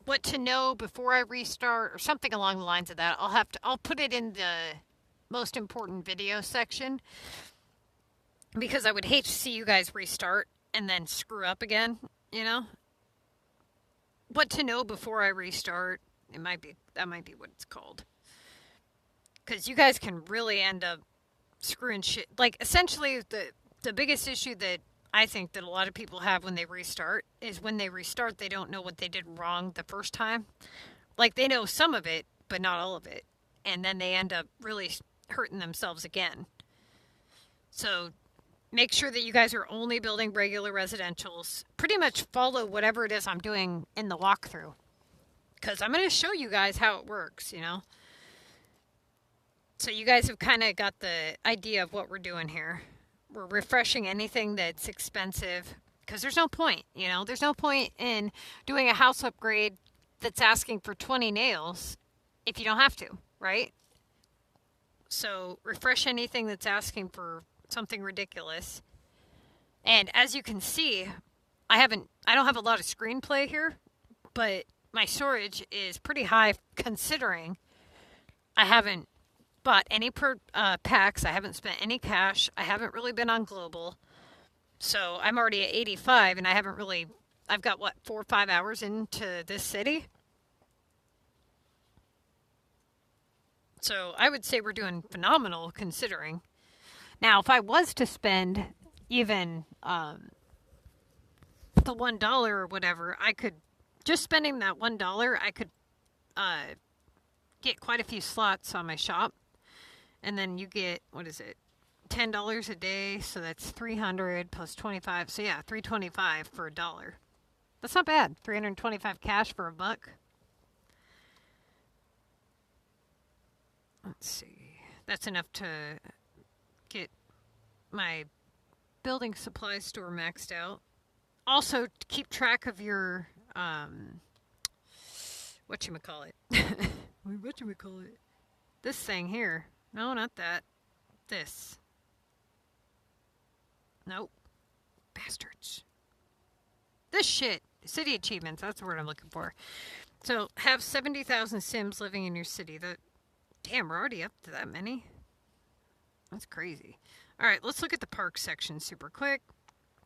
what to know before I restart or something along the lines of that. I'll put it in the most important video section because I would hate to see you guys restart and then screw up again, What to know before I restart. That might be what it's called. Because you guys can really end up screwing shit. Like, essentially, the biggest issue that I think that a lot of people have when they restart is when they restart, they don't know what they did wrong the first time. Like, they know some of it, but not all of it. And then they end up really hurting themselves again. So make sure that you guys are only building regular residentials. Pretty much follow whatever it is I'm doing in the walkthrough. Because I'm going to show you guys how it works, So you guys have kind of got the idea of what we're doing here. We're refreshing anything that's expensive. Because there's no point, There's no point in doing a house upgrade that's asking for 20 nails if you don't have to, right? So refresh anything that's asking for something ridiculous. And as you can see, I don't have a lot of screenplay here, but my storage is pretty high considering I haven't bought any packs. I haven't spent any cash. I haven't really been on global. So I'm already at 85 and I've got 4 or 5 hours into this city. So I would say we're doing phenomenal considering. Now, if I was to spend even the $1 or whatever, I could Just spending that $1, I could get quite a few slots on my shop. And then you get, what is it, $10 a day, so that's 300 plus 25. So yeah, 325 for $1. That's not bad. 325 cash for $1. Let's see. That's enough to get my building supply store maxed out. Also, to keep track of your whatchamacallit. Whatchamacallit? This thing here. No, not that. This. Nope. Bastards. This shit. City achievements. That's the word I'm looking for. So, have 70,000 Sims living in your city. Damn, we're already up to that many. That's crazy. Alright, let's look at the park section super quick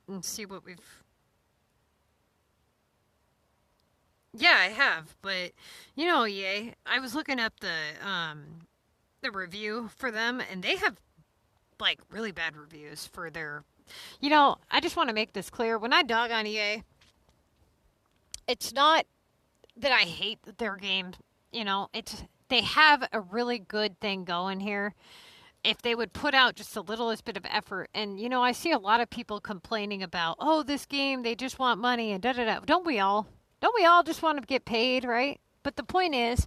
and see what we've... Yeah, I have, but you know, EA, I was looking up the review for them, and they have like really bad reviews for their... You know, I just want to make this clear. When I dog on EA, it's not that I hate their game. You know, they have a really good thing going here. If they would put out just the littlest bit of effort, and you know, I see a lot of people complaining about, oh, this game, they just want money and da-da-da. Don't we all? Don't we all just want to get paid, right? But the point is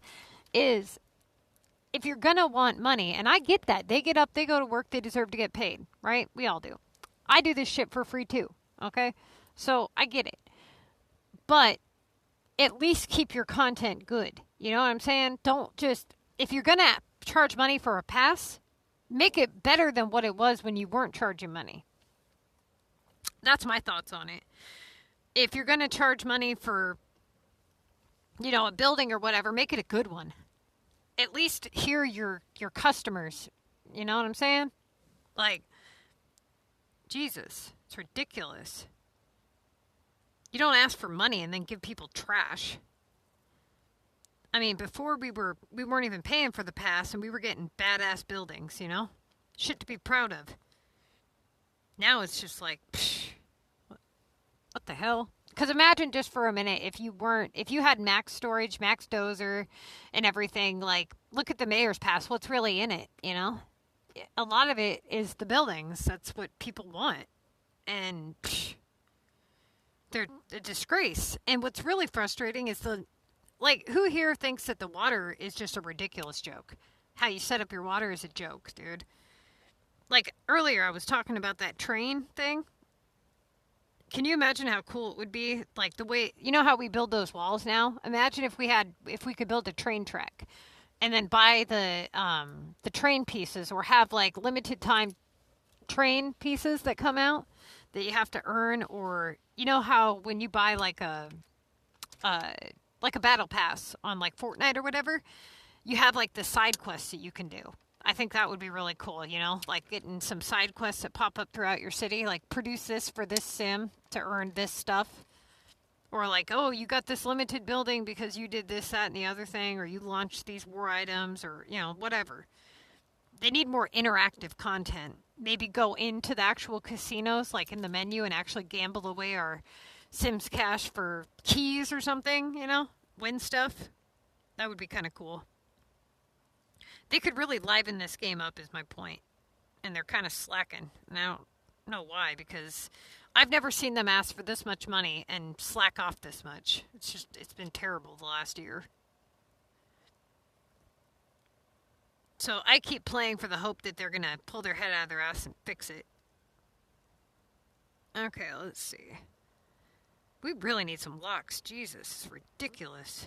if you're going to want money, and I get that. They get up, they go to work, they deserve to get paid, right? We all do. I do this shit for free too, okay? So I get it. But at least keep your content good. You know what I'm saying? Don't just, if you're going to charge money for a pass, make it better than what it was when you weren't charging money. That's my thoughts on it. If you're going to charge money for, you know, a building or whatever, make it a good one. At least hear your customers. You know what I'm saying? Like, Jesus, it's ridiculous. You don't ask for money and then give people trash. I mean, before we weren't even paying for the pass, and we were getting badass buildings, you know? Shit to be proud of. Now it's just like, psh, what the hell? Because imagine just for a minute, if you had max storage, max dozer, and everything, like, look at the mayor's pass, what's really in it, you know? A lot of it is the buildings. That's what people want. And, psh, they're a disgrace. And what's really frustrating is who here thinks that the water is just a ridiculous joke? How you set up your water is a joke, dude. Like, earlier I was talking about that train thing. Can you imagine how cool it would be? Like, the way, you know how we build those walls now? Imagine if we could build a train track and then buy the train pieces, or have, like, limited time train pieces that come out that you have to earn, or, you know how when you buy, like a battle pass on, like, Fortnite or whatever, you have, like, the side quests that you can do. I think that would be really cool, you know? Like, getting some side quests that pop up throughout your city. Like, produce this for this sim to earn this stuff. Or like, oh, you got this limited building because you did this, that, and the other thing. Or you launched these war items, or, you know, whatever. They need more interactive content. Maybe go into the actual casinos, like in the menu, and actually gamble away our Sims cash for keys or something, you know? Win stuff. That would be kind of cool. They could really liven this game up, is my point. And they're kind of slacking. And I don't know why, because I've never seen them ask for this much money and slack off this much. It's been terrible the last year. So I keep playing for the hope that they're going to pull their head out of their ass and fix it. Okay, let's see. We really need some locks. Jesus, it's ridiculous.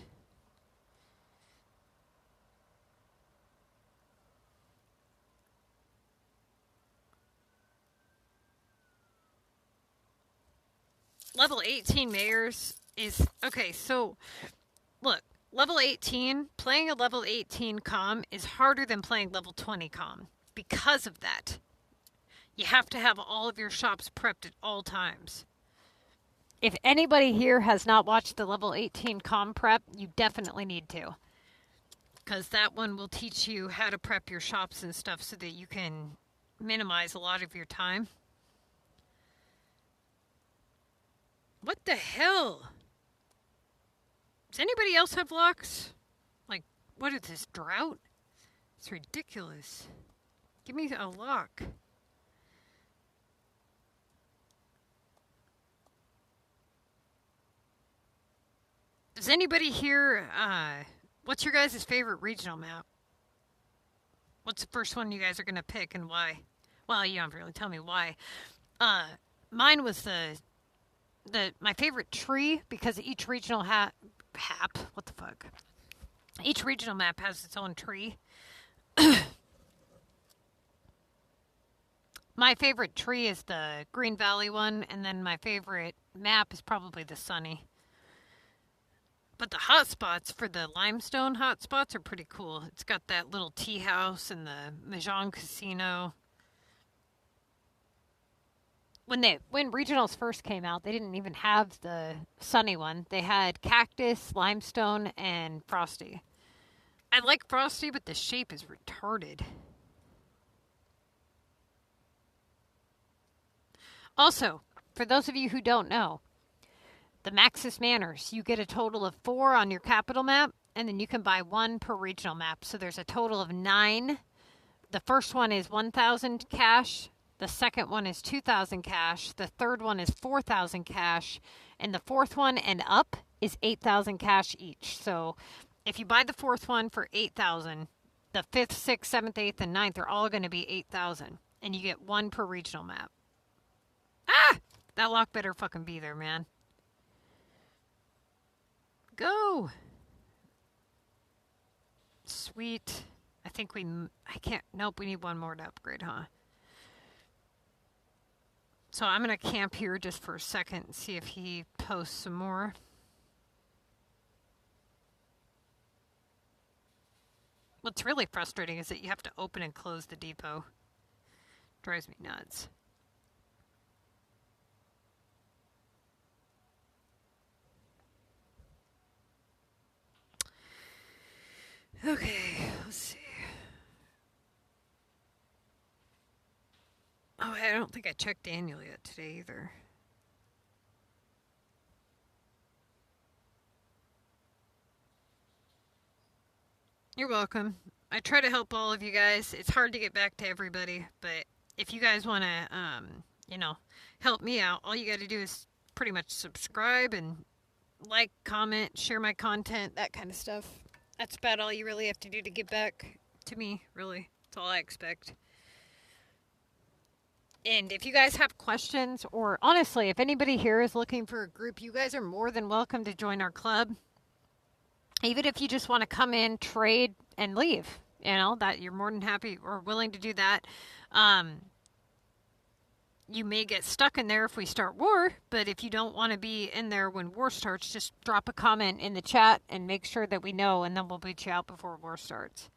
Level 18 mayors is... Okay, so, look. Level 18, playing a level 18 comm is harder than playing level 20 comm. Because of that. You have to have all of your shops prepped at all times. If anybody here has not watched the level 18 comm prep, you definitely need to. Because that one will teach you how to prep your shops and stuff so that you can minimize a lot of your time. What the hell? Does anybody else have locks? Like, what is this, drought? It's ridiculous. Give me a lock. Does anybody here, what's your guys' favorite regional map? What's the first one you guys are going to pick and why? Well, you don't really tell me why. Mine was my favorite tree because each regional what the fuck? Each regional map has its own tree. My favorite tree is the Green Valley one, and then my favorite map is probably the Sunny. But the hotspots for the limestone hotspots are pretty cool. It's got that little tea house and the Mahjong Casino. When regionals first came out, they didn't even have the Sunny one. They had Cactus, Limestone, and Frosty. I like Frosty, but the shape is retarded. Also, for those of you who don't know, the Maxis Manors, you get a total of 4 on your capital map, and then you can buy 1 per regional map. So there's a total of 9. The first one is 1,000 cash. The second one is 2,000 cash. The third one is 4,000 cash. And the fourth one and up is 8,000 cash each. So if you buy the fourth one for 8,000, the 5th, 6th, 7th, 8th, and 9th are all going to be 8,000. And you get 1 per regional map. Ah! That lock better fucking be there, man. Go! Sweet. Nope, we need 1 more to upgrade, huh? So I'm going to camp here just for a second and see if he posts some more. What's really frustrating is that you have to open and close the depot. Drives me nuts. Okay, let's see. Oh, I don't think I checked Daniel yet today either. You're welcome. I try to help all of you guys. It's hard to get back to everybody, but if you guys want to, help me out, all you got to do is pretty much subscribe and like, comment, share my content, that kind of stuff. That's about all you really have to do to get back to me, really. That's all I expect. And if you guys have questions, or honestly, if anybody here is looking for a group, you guys are more than welcome to join our club. Even if you just want to come in, trade, and leave, that you're more than happy or willing to do that. You may get stuck in there if we start war, but if you don't want to be in there when war starts, just drop a comment in the chat and make sure that we know, and then we'll beat you out before war starts.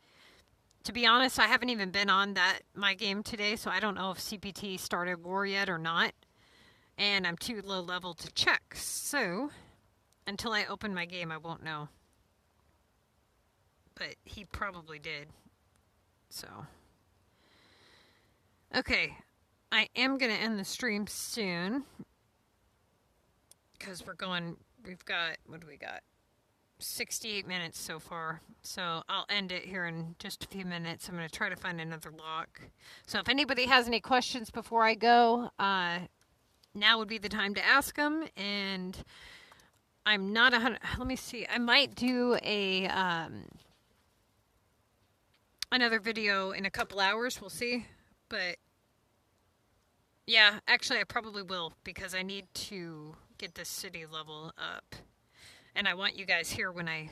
To be honest, I haven't even been on my game today, so I don't know if CPT started war yet or not. And I'm too low level to check. So, until I open my game, I won't know. But he probably did. So. Okay. I am going to end the stream soon. Because we've got, what do we got? 68 minutes so far. So I'll end it here in just a few minutes. I'm going to try to find another lock. So if anybody has any questions before I go, now would be the time to ask them. And I'm not 100. Let me see. I might do another video in a couple hours. We'll see. But yeah, actually I probably will, because I need to get this city level up. And I want you guys here when I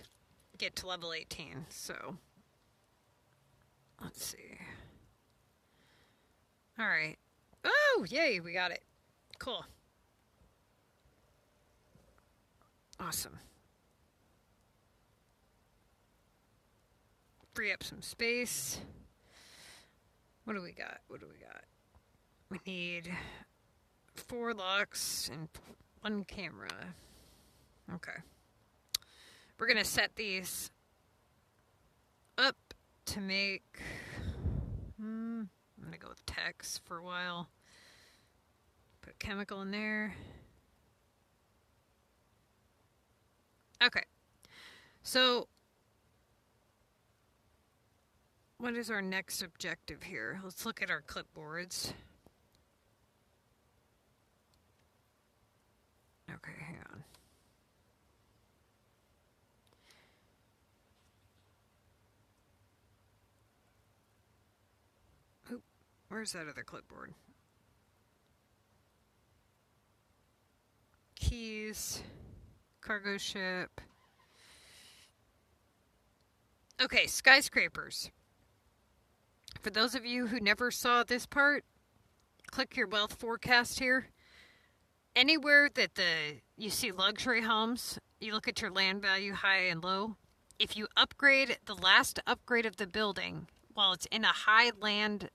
get to level 18, so let's see. Alright. Oh, yay, we got it. Cool. Awesome. Free up some space. What do we got? We need 4 locks and 1 camera. Okay. We're going to set these up to make... I'm going to go with text for a while. Put a chemical in there. Okay. So, what is our next objective here? Let's look at our clipboards. Okay, hang on. Oop, where's that other clipboard? Keys, cargo ship. Okay, skyscrapers. For those of you who never saw this part, click your wealth forecast here. Anywhere that you see luxury homes, you look at your land value high and low. If you upgrade the last upgrade of the building while it's in a high land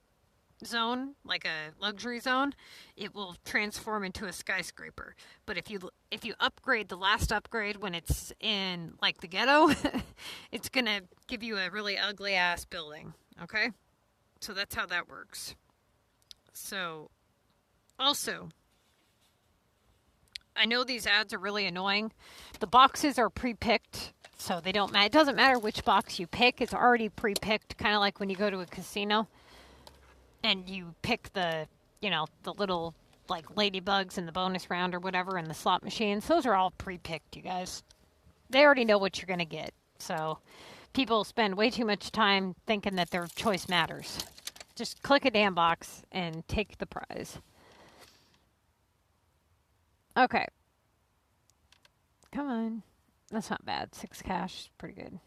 zone, like a luxury zone, it will transform into a skyscraper. But if you upgrade the last upgrade when it's in like the ghetto, it's gonna give you a really ugly ass building. Okay, so that's how that works. So also, I know these ads are really annoying. The boxes are pre-picked, so they don't matter. It doesn't matter which box you pick. It's already pre-picked, kind of like when you go to a casino and you pick the little like ladybugs in the bonus round or whatever in the slot machines. Those are all pre-picked, you guys. They already know what you're going to get. So people spend way too much time thinking that their choice matters. Just click a damn box and take the prize. Okay. Come on. That's not bad. 6 cash. Pretty good.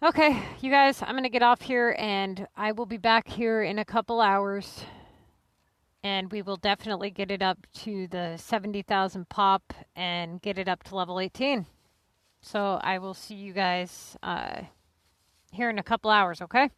Okay, you guys, I'm going to get off here, and I will be back here in a couple hours, and we will definitely get it up to the 70,000 pop and get it up to level 18. So I will see you guys here in a couple hours, okay?